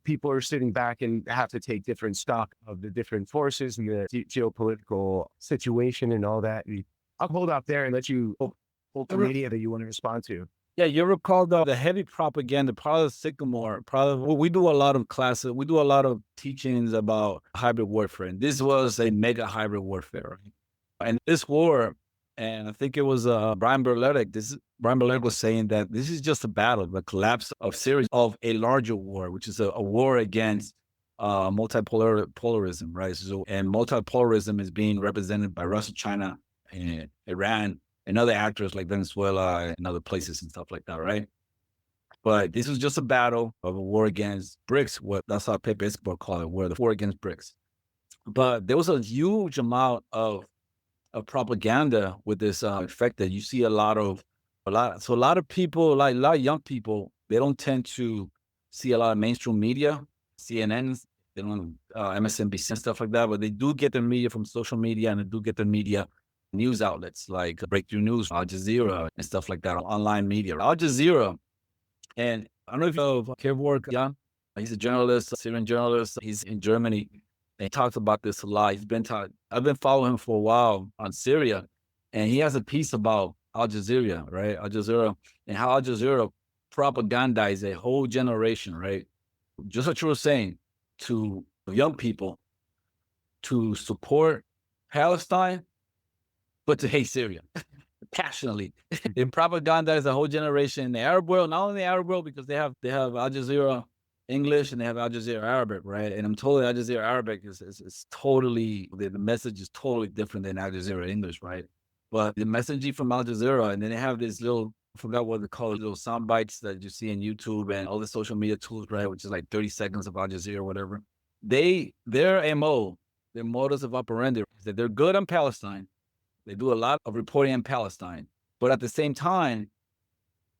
people are sitting back and have to take different stock of the different forces and the geopolitical situation and all that. And I'll hold up there and let you pull the media that you want to respond to. Yeah, you recall the heavy propaganda, Timber Sycamore. We do a lot of classes, we do a lot of teachings about hybrid warfare. And this was a mega hybrid warfare. Right? And this war, and I think it was Brian Berletic was saying that this is just a battle, the collapse of Syria, of a larger war, which is a war against multipolarism, right? So, and multipolarism is being represented by Russia, China, and Iran, and other actors like Venezuela and other places and stuff like that, right? But this was just a battle of a war against BRICS. That's how Pepe Escobar called it, the war against BRICS. But there was a huge amount of propaganda with this effect that you see a lot of people, like a lot of young people, they don't tend to see a lot of mainstream media, CNNs, they don't MSNBC and stuff like that, but they do get their media from social media, and they do get their media news outlets like Breakthrough News, Al Jazeera, and stuff like that, online media. Al Jazeera, and I don't know if you know of Kevork Yan. He's a journalist, a Syrian journalist. He's in Germany. And he talks about this a lot. I've been following him for a while on Syria, and he has a piece about Al Jazeera, right? Al Jazeera, and how Al Jazeera propagandize a whole generation, right? Just what you were saying, to young people to support Palestine, but to hate Syria passionately. They propagandize a whole generation in the Arab world, not only the Arab world, because they have Al Jazeera English and they have Al Jazeera Arabic, right? And I'm told Al Jazeera Arabic is totally, the message is totally different than Al Jazeera English, right? But the messaging from Al Jazeera, and then they have this little, I forgot what they call it, little sound bites that you see on YouTube and all the social media tools, right? Which is like 30 seconds of Al Jazeera or whatever. Their MO, their modus of operandi is that they're good on Palestine. They do a lot of reporting on Palestine, but at the same time,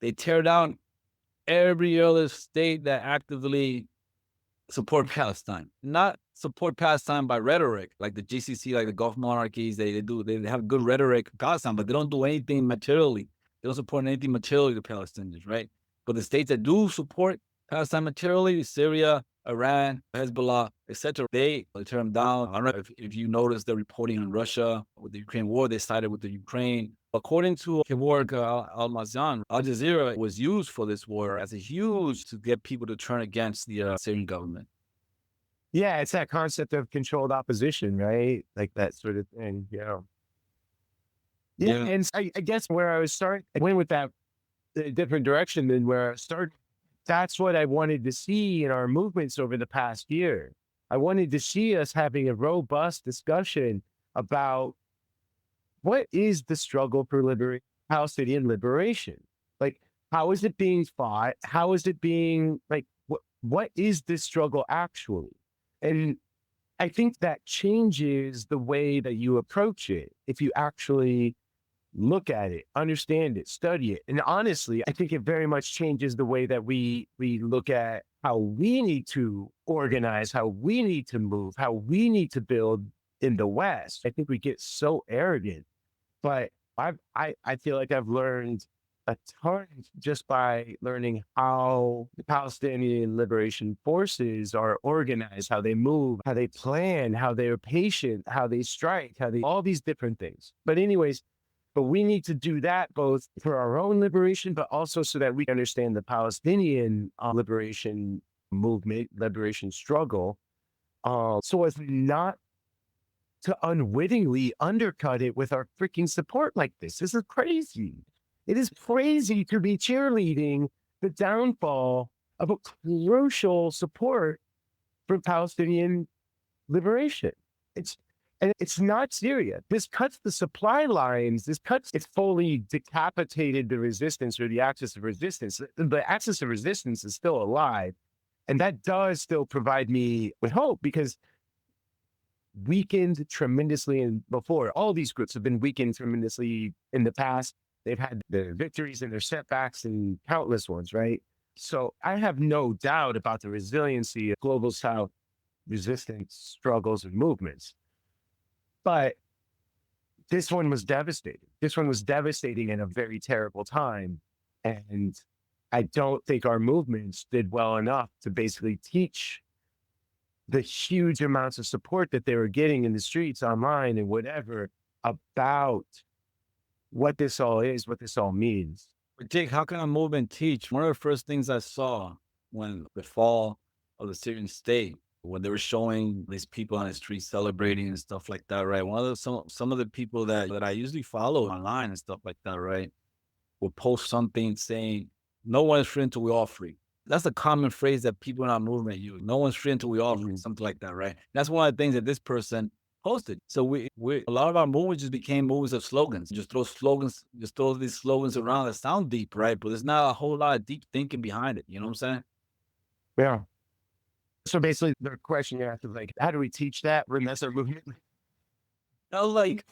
they tear down every other state that actively support Palestine. Not support Palestine by rhetoric, like the GCC, like the Gulf monarchies. They have good rhetoric in Palestine, but they don't do anything materially. They don't support anything materially to Palestinians, right? But the states that do support Palestine materially, Syria, Iran, Hezbollah, etc., they tear them down. I don't know if you noticed the reporting on Russia with the Ukraine war, they sided with the Ukraine. According to Kevork Al-Mazan, Al Jazeera was used for this war as a huge to get people to turn against the Syrian government. Yeah, it's that concept of controlled opposition, right? Like that sort of thing. Yeah. Yeah. And I guess where I was starting, I went with that a different direction than where I started. That's what I wanted to see in our movements over the past year. I wanted to see us having a robust discussion about what is the struggle for Palestinian liberation? Like, how is it being fought? How is it being, like, what is this struggle actually? And I think that changes the way that you approach it if you actually look at it, understand it, study it. And honestly, I think it very much changes the way that we look at how we need to organize, how we need to move, how we need to build in the West. I think we get so arrogant, but I feel like I've learned a ton just by learning how the Palestinian liberation forces are organized, how they move, how they plan, how they're patient, how they strike, all these different things. But anyways, but we need to do that both for our own liberation, but also so that we understand the Palestinian liberation movement, liberation struggle, so as not to unwittingly undercut it with our freaking support like this. This is crazy. It is crazy to be cheerleading the downfall of a crucial support for Palestinian liberation. It's not Syria. This cuts the supply lines. It's fully decapitated the resistance or the axis of resistance. The axis of resistance is still alive. And that does still provide me with hope, because weakened tremendously before. All these groups have been weakened tremendously in the past. They've had their victories and their setbacks and countless ones, right? So I have no doubt about the resiliency of global South resistance struggles and movements. But this one was devastating. This one was devastating in a very terrible time. And I don't think our movements did well enough to basically teach the huge amounts of support that they were getting in the streets, online, and whatever, about what this all is, what this all means. But Jake, how can a movement teach? One of the first things I saw when the fall of the Syrian state, when they were showing these people on the street celebrating and stuff like that, right? Some of the people that I usually follow online and stuff like that, right, will post something saying, "No one is free until we all free." That's a common phrase that people in our movement use. No one's free until we all free, something like that, right? That's one of the things that this person posted. So we a lot of our movements just became movements of slogans. Just throw these slogans around that sound deep, right? But there's not a whole lot of deep thinking behind it. You know what I'm saying? Yeah. So basically, the question you asked is like, how do we teach that? That's our movement. No, like,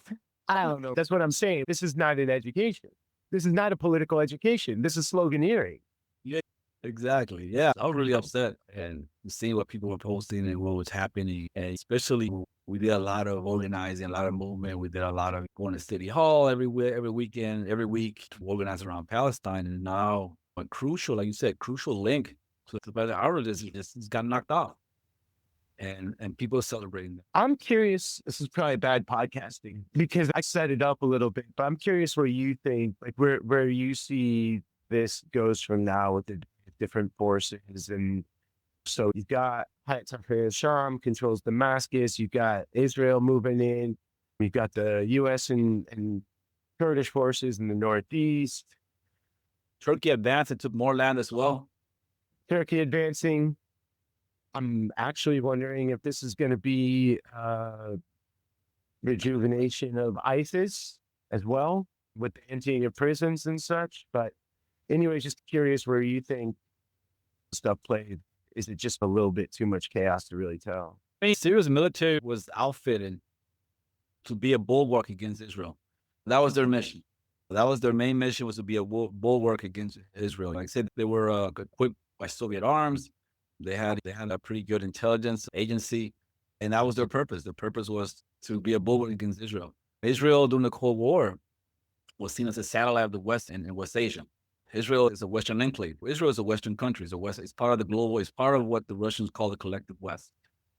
I don't know. That's what I'm saying. This is not an education. This is not a political education. This is sloganeering. Yeah, exactly. Yeah, I was really upset and seeing what people were posting and what was happening, and especially We did a lot of organizing, a lot of movement. We did a lot of going to City Hall every weekend, every week to organize around Palestine. And now a crucial, like you said, crucial link to the hour just got knocked off. And people are celebrating that. I'm curious, this is probably bad podcasting because I set it up a little bit, but I'm curious where you think, like where you see this goes from now with the different forces. And so you've got Sham controls Damascus, you've got Israel moving in, you've got the US and Kurdish forces in the Northeast. Turkey advanced and took more land as well. Turkey advancing. I'm actually wondering if this is going to be rejuvenation of ISIS as well with the emptying of prisons and such. But anyway, just curious where you think stuff played. Is it just a little bit too much chaos to really tell? I mean, Syria's military was outfitted to be a bulwark against Israel. That was their mission. That was their main mission, was to be a bulwark against Israel. Like I said, they were equipped by Soviet arms. They had a pretty good intelligence agency, and that was their purpose. Their purpose was to be a bulwark against Israel. Israel during the Cold War was seen as a satellite of the West and West Asia. Israel is a Western enclave. Israel is a Western country. It's part of the global. It's part of what the Russians call the collective West.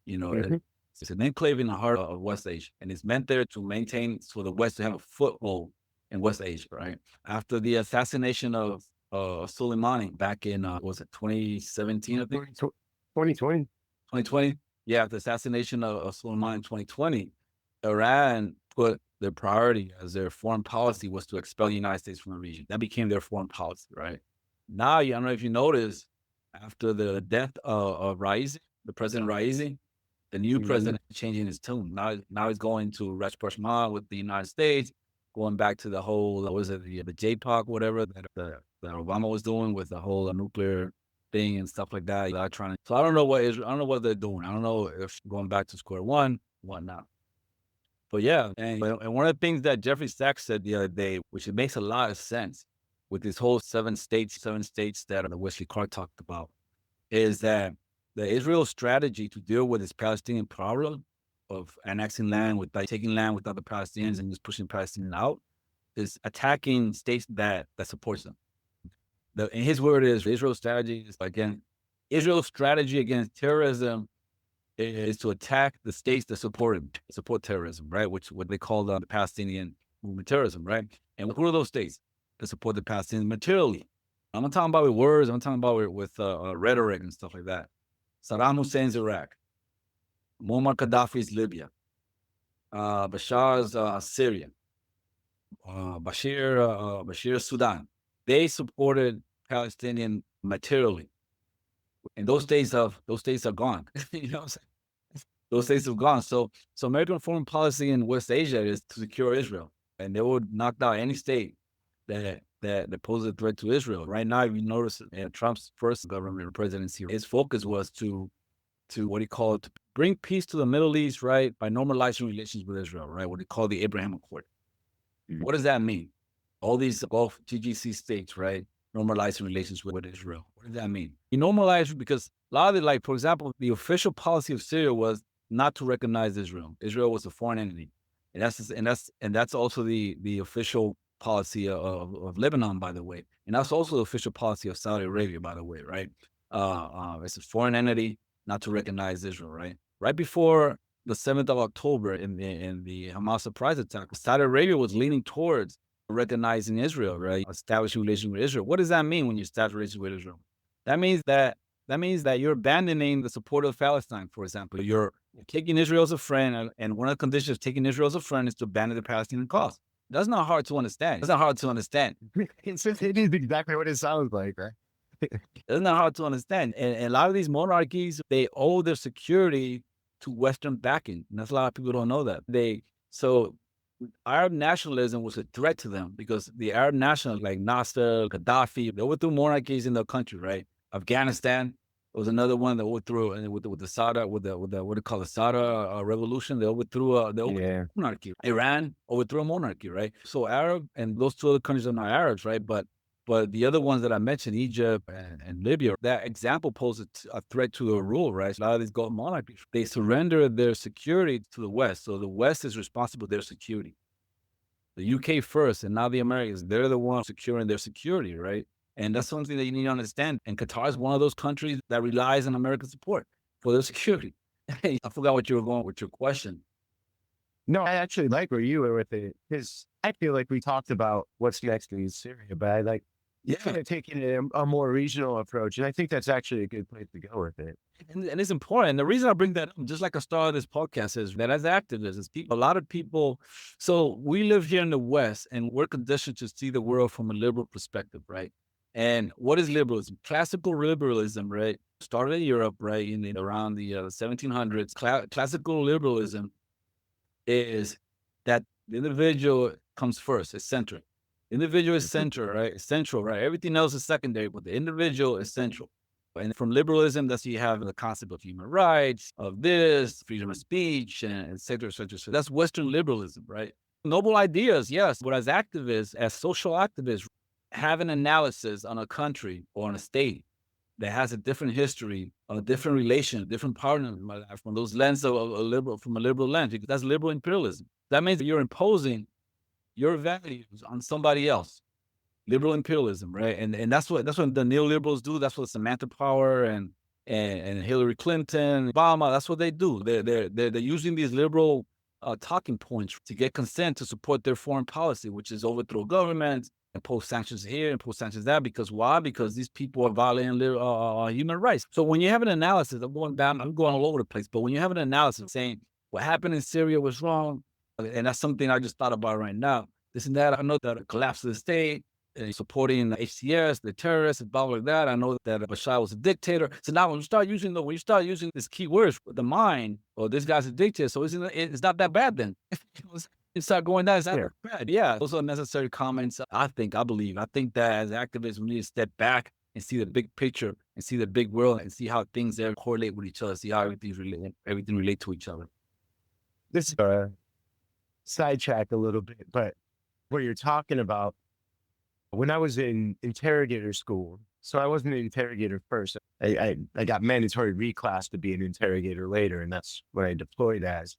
You know, it's an enclave in the heart of West Asia, and it's meant there to maintain for the West to have a foothold in West Asia. Right after the assassination of Soleimani back in was it 2017? I think 2020. 2020. Yeah, the assassination of Soleimani in 2020, Iran put their priority as their foreign policy was to expel the United States from the region. That became their foreign policy, right? Now, I don't know if you noticed, after the death of Raisi, the President Raisi, the new president is changing his tune. Now he's going to rapprochement with the United States, going back to the whole, the JPOC, whatever, that Obama was doing with the whole nuclear thing and stuff like that. So I don't know what they're doing. I don't know if going back to square one, whatnot. But yeah, and one of the things that Jeffrey Sachs said the other day, which it makes a lot of sense with this whole seven states that Wesley Clark talked about, is that the Israel strategy to deal with this Palestinian problem of annexing land taking land without the Palestinians and just pushing Palestinians out is attacking states that supports them. In his word is Israel's strategy is Israel's strategy against terrorism is to attack the states that support terrorism, right? Which what they call the Palestinian movement terrorism, right? And who are those states that support the Palestinians materially? I'm not talking about with words. I'm talking about with rhetoric and stuff like that. Saddam Hussein's Iraq, Muammar Gaddafi's Libya, Bashar's Syria, Bashir's Sudan. They supported Palestinian materially. And those days are gone. You know what I'm saying? Those days have gone. So American foreign policy in West Asia is to secure Israel. And they would knock down any state that poses a threat to Israel. Right now, if you notice in Trump's first government presidency, his focus was to what he called to bring peace to the Middle East, right? By normalizing relations with Israel, right? What he called the Abraham Accord. What does that mean? All these Gulf GCC states, right? Normalizing relations with Israel. What does that mean? You normalize because a lot of it, like, for example, the official policy of Syria was not to recognize Israel. Israel was a foreign entity. And that's also the official policy of Lebanon, by the way. And that's also the official policy of Saudi Arabia, by the way, right? It's a foreign entity, not to recognize Israel, right? Right before the 7th of October in the Hamas surprise attack, Saudi Arabia was leaning towards recognizing Israel, right? Establishing relations with Israel. What does that mean when you establish relations with Israel? That means that you're abandoning the support of Palestine, for example. You're taking Israel as a friend, and one of the conditions of taking Israel as a friend is to abandon the Palestinian cause. That's not hard to understand. It's not hard to understand. It is exactly what it sounds like, right? It's not hard to understand. And a lot of these monarchies, they owe their security to Western backing. And that's a lot of people don't know that. So Arab nationalism was a threat to them because the Arab nationalists like Nasser, Gaddafi, they overthrew monarchies in their country, right? Afghanistan was another one that overthrew, and with the Sada, with the what they call the Sada revolution, they overthrew a monarchy. Iran overthrew a monarchy, right? So Arab and those two other countries are not Arabs, right? But But the other ones that I mentioned, Egypt and Libya, that example poses a threat to the rule, right? A lot of these Gulf monarchies, they surrender their security to the West. So the West is responsible for their security. The UK first, and now the Americans, they're the ones securing their security, right? And that's something that you need to understand. And Qatar is one of those countries that relies on American support for their security. I forgot what you were going with your question. No, I actually like where you were with it, because I feel like we talked about what's next in Syria, but I like kind of taking a more regional approach. And I think that's actually a good place to go with it. And it's important. The reason I bring that up, just like I started this podcast, is that as activists, a lot of people, so we live here in the West and we're conditioned to see the world from a liberal perspective, right? And what is liberalism? Classical liberalism, right? Started in Europe, right? Around the 1700s. Classical liberalism is that the individual comes first, it's central. The individual is central, right? It's central, right? Everything else is secondary, but the individual is central. And from liberalism, that's you have the concept of human rights, of this, freedom of speech, and et cetera, et cetera. So that's Western liberalism, right? Noble ideas, yes. But as activists, as social activists, have an analysis on a country or on a state that has a different history, a different relation, a different partner in my life from those lens of a liberal lens, because that's liberal imperialism. That means that you're imposing your values on somebody else. Liberal imperialism, right? And that's what the neoliberals do. That's what Samantha Power and Hillary Clinton, Obama, that's what they do. They're using these liberal talking points to get consent to support their foreign policy, which is overthrow governments, impose sanctions here, impose sanctions there. Because why? Because these people are violating human rights. So when you have an analysis, I'm going all over the place, but when you have an analysis saying what happened in Syria was wrong, and that's something I just thought about right now, this and that, I know that the collapse of the state, supporting the HCS, the terrorists, and blah, blah, blah. I know that Bashar was a dictator. So now when you start using these key words, the mind, or this guy's a dictator, so it's not that bad then. You start going down, it's not that bad. Yeah, those are necessary comments. I think that as activists, we need to step back and see the big picture and see the big world and see how things there correlate with each other, see how everything relate to each other. This is a sidetrack a little bit, but where you're talking about, when I was in interrogator school, so I wasn't an interrogator first. I got mandatory reclass to be an interrogator later, and that's what I deployed as.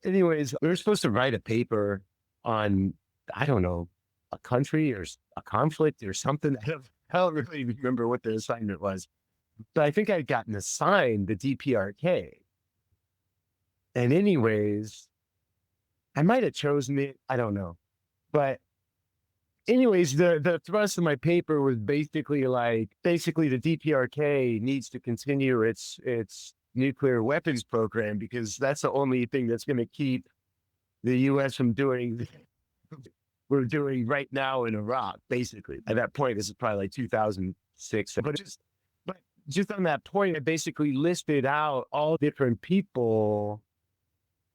Anyways, we were supposed to write a paper on, I don't know, a country or a conflict or something. I don't really remember what the assignment was. But I think I'd gotten assigned the DPRK. And anyways, I might have chosen it. I don't know. But anyways, the thrust of my paper was basically the DPRK needs to continue its nuclear weapons program, because that's the only thing that's going to keep the U.S. from doing we're doing right now in Iraq. Basically, at that point, this is probably like 2006. But just on that point, I basically listed out all different people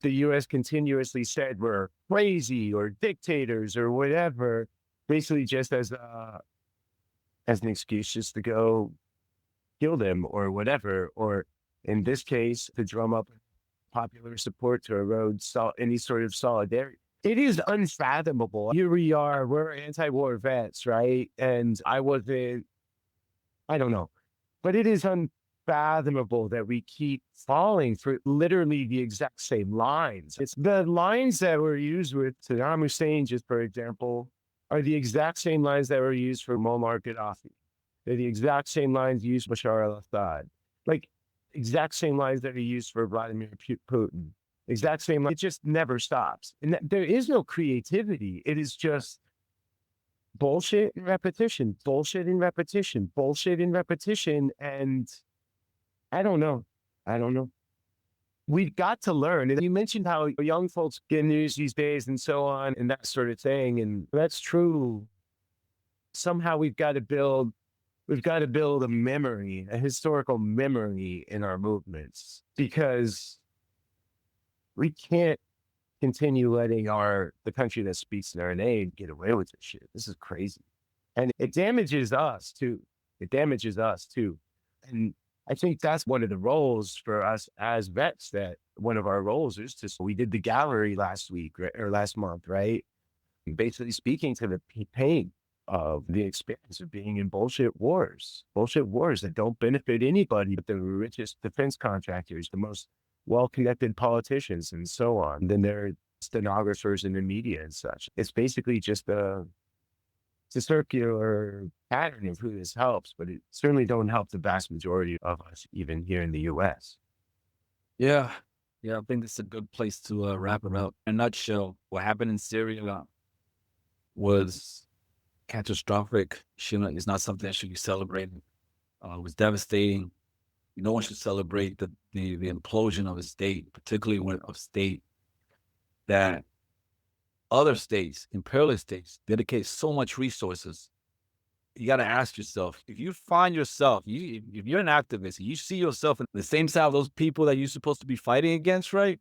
the U.S. continuously said were crazy or dictators or whatever, basically just as an excuse just to go kill them or whatever, or in this case, to drum up popular support to erode any sort of solidarity. It is unfathomable. Here we are, we're anti-war vets, right? And I don't know, but it is unfathomable that we keep falling for literally the exact same lines. It's the lines that were used with Saddam Hussein, just for example, are the exact same lines that were used for Muammar Gaddafi. They're the exact same lines used for Bashar al-Assad. Like, exact same lines that are used for Vladimir Putin. Exact same line. It just never stops. And there is no creativity. It is just bullshit and repetition, bullshit and repetition, bullshit and repetition. And I don't know. We've got to learn. And you mentioned how young folks get news these days and so on and that sort of thing. And that's true. Somehow we've got to build a memory, a historical memory in our movements, because we can't continue letting the country that speaks in our name get away with this shit. This is crazy. And it damages us too. And I think that's one of the roles for us as vets, that one of our roles is we did the gallery last week, right, or last month, right? Basically speaking to the pain of the experience of being in bullshit wars that don't benefit anybody but the richest defense contractors, the most well-connected politicians, and so on. Then there are stenographers in the media and such. It's basically just it's a circular pattern of who this helps, but it certainly don't help the vast majority of us, even here in the U.S. Yeah. Yeah, I think this is a good place to wrap it up. In a nutshell, what happened in Syria was catastrophic. It's not something that should be celebrated. It was devastating. No one should celebrate the implosion of a state, particularly when a state that other states, imperialist states, dedicate so much resources. You got to ask yourself, if you find yourself, if you're an activist, you see yourself in the same side of those people that you're supposed to be fighting against, right?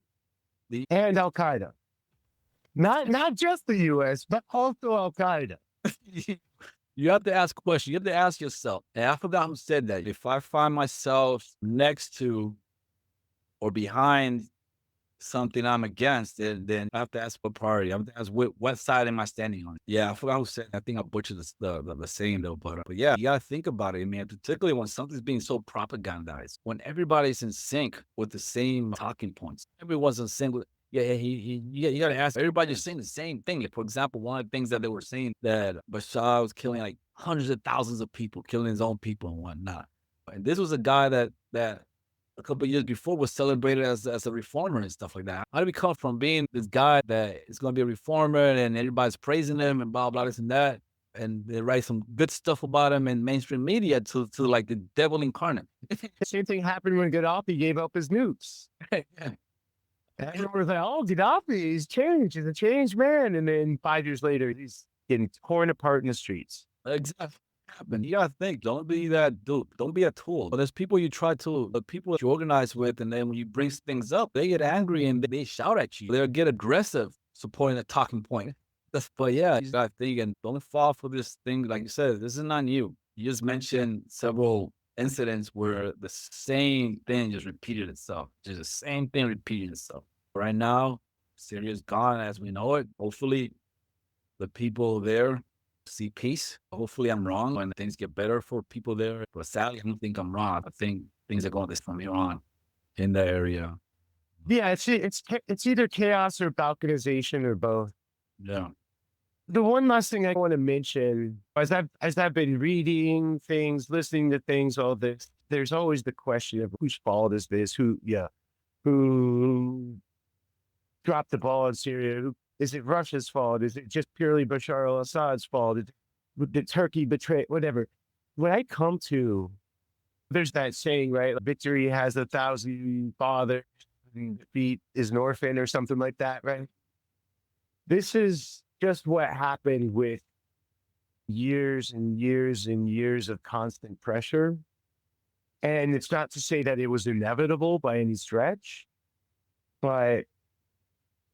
And Al Qaeda, not just the U.S., but also Al Qaeda. You have to ask questions. You have to ask yourself, and I forgot who said that. If I find myself next to or behind something I'm against, then I have to ask what priority. I have to ask what side am I standing on? Yeah, I forgot who said it. I think I butchered the saying though, but yeah, you gotta think about it, man. Particularly when something's being so propagandized, when everybody's in sync with the same talking points, everyone's in sync with. Yeah, you gotta ask. Everybody's saying the same thing. Like, for example, one of the things that they were saying that Bashar was killing like hundreds of thousands of people, killing his own people and whatnot. And this was a guy that a couple of years before was celebrated as a reformer and stuff like that. How do we come from being this guy that is going to be a reformer and everybody's praising him and blah, blah, this and that, and they write some good stuff about him in mainstream media to like the devil incarnate? The same thing happened when Gaddafi gave up his nukes. And everyone was like, oh, Gaddafi, he's changed. He's a changed man. And then 5 years later, he's getting torn apart in the streets. Exactly. You gotta think, don't be that dude. Don't be a tool. But there's people the people that you organize with, and then when you bring things up, they get angry and they shout at you. They'll get aggressive supporting a talking point. But yeah, you gotta think and don't fall for this thing. Like you said, this is not new. You just mentioned several incidents where the same thing just repeated itself. Just the same thing repeated itself. Right now, Syria is gone as we know it. Hopefully, the people there see peace. Hopefully I'm wrong and things get better for people there. But sadly, I don't think I'm wrong. I think things are going this from here on in the area. Yeah, it's either chaos or balkanization or both. Yeah. The one last thing I want to mention, as I've been reading things, listening to things, all this, there's always the question of whose fault is this? Who dropped the ball in Syria? Is it Russia's fault? Is it just purely Bashar al-Assad's fault? Did Turkey betray? Whatever. When I come to, there's that saying, right? Victory has 1,000 fathers, and defeat is an orphan, or something like that, right? This is just what happened with years and years and years of constant pressure. And it's not to say that it was inevitable by any stretch, but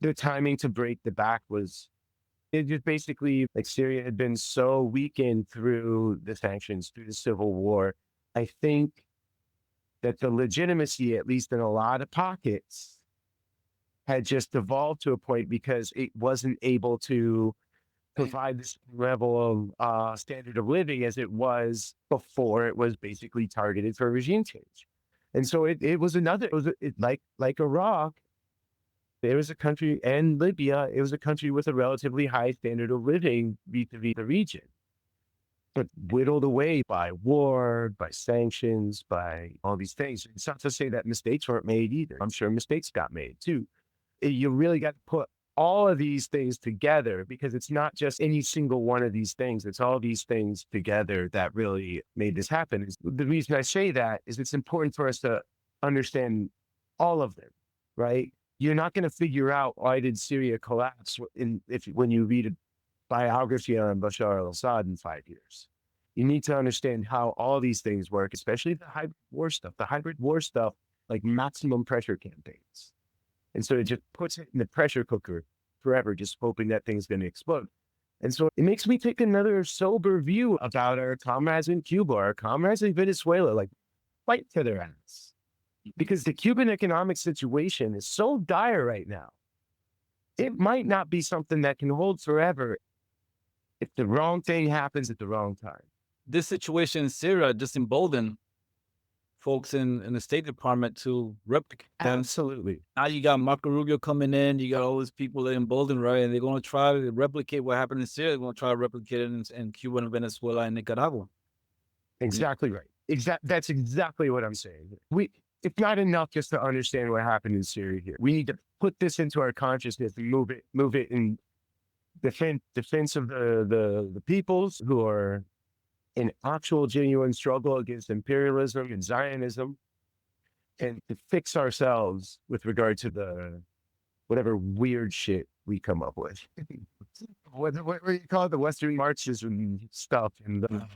the timing to break the back it just basically, like, Syria had been so weakened through the sanctions, through the civil war. I think that the legitimacy, at least in a lot of pockets, had just evolved to a point because it wasn't able to provide this level of standard of living as it was before it was basically targeted for regime change. And so like Iraq, there was a country, and Libya, it was a country with a relatively high standard of living vis-a-vis the region, but whittled away by war, by sanctions, by all these things. It's not to say that mistakes weren't made either. I'm sure mistakes got made too. You really got to put all of these things together, because it's not just any single one of these things. It's all these things together that really made this happen. The reason I say that is it's important for us to understand all of them, right? You're not going to figure out why did Syria collapse when you read a biography on Bashar al-Assad in 5 years. You need to understand how all these things work, especially the hybrid war stuff, like maximum pressure campaigns. And so it just puts it in the pressure cooker forever, just hoping that thing's going to explode. And so it makes me take another sober view about our comrades in Cuba, our comrades in Venezuela, like, fight to their ass. Because the Cuban economic situation is so dire right now. It might not be something that can hold forever. if the wrong thing happens at the wrong time. This situation in Syria just emboldened folks in the State Department to replicate that. Absolutely. Now you got Marco Rubio coming in, you got all these people that are emboldened, right? And they're going to try to replicate what happened in Syria. They're going to try to replicate it in Cuba and Venezuela and Nicaragua. Exactly right. That's exactly what I'm saying. It's not enough just to understand what happened in Syria here. We need to put this into our consciousness and move it in defense of the peoples who are in actual genuine struggle against imperialism and Zionism, and to fix ourselves with regard to the whatever weird shit we come up with. what do you call it? The Western marches and stuff, and the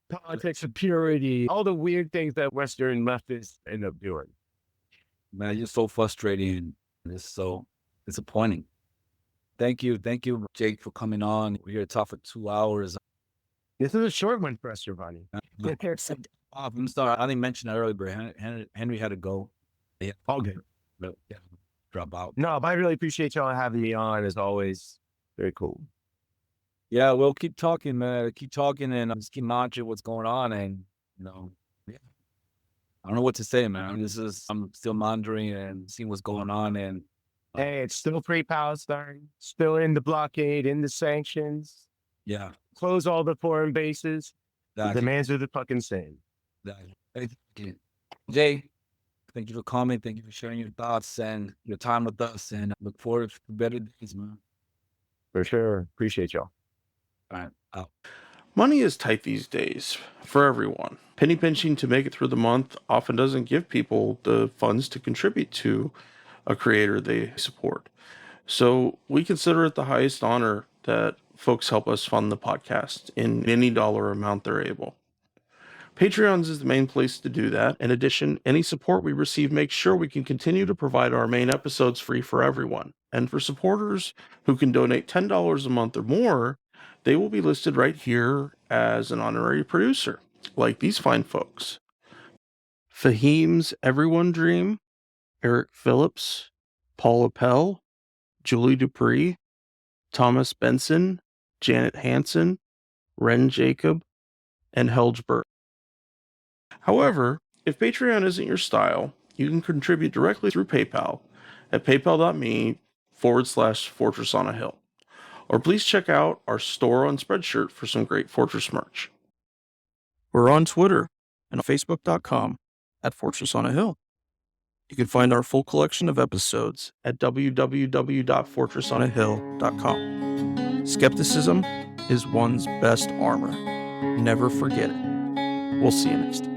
politics of purity, all the weird things that Western leftists end up doing. Man, you're so frustrating. It's so disappointing. Thank you, Jake, for coming on. We're here to talk for 2 hours. This is a short one for us, Jovanni. I'm sorry, I didn't mention that earlier, but Henry had to go. Yeah, All good. but yeah, drop out. No, but I really appreciate y'all having me on, as always. Very cool. Yeah, we'll keep talking, man. Keep talking and just keep monitoring what's going on. And, yeah, I don't know what to say, man. I'm still monitoring and seeing what's going on. And Hey, it's still pre-Palestine, still in the blockade, in the sanctions, yeah, close all the foreign bases. The exactly, demands are the fucking same. exactly. Hey, thank you. Jay, thank you for coming. Thank you for sharing your thoughts and your time with us. And I look forward to better days, man. For sure. Appreciate y'all. All right, out. Money is tight these days for everyone. Penny pinching to make it through the month often doesn't give people the funds to contribute to a creator they support. So we consider it the highest honor that folks help us fund the podcast in any dollar amount they're able. Patreons is the main place to do that. In addition, any support we receive makes sure we can continue to provide our main episodes free for everyone. And for supporters who can donate $10 a month or more, they will be listed right here as an honorary producer, like these fine folks. Fahim's Everyone Dream, Eric Phillips, Paul Appel, Julie Dupree, Thomas Benson, Janet Hansen, Ren Jacob, and Helge-Bert. However, if Patreon isn't your style, you can contribute directly through PayPal at paypal.me/Fortress on a Hill. Or please check out our store on Spreadshirt for some great Fortress merch. We're on Twitter and Facebook.com/Fortress on a Hill. You can find our full collection of episodes at www.fortressonahill.com. Skepticism is one's best armor. Never forget it. We'll see you next time.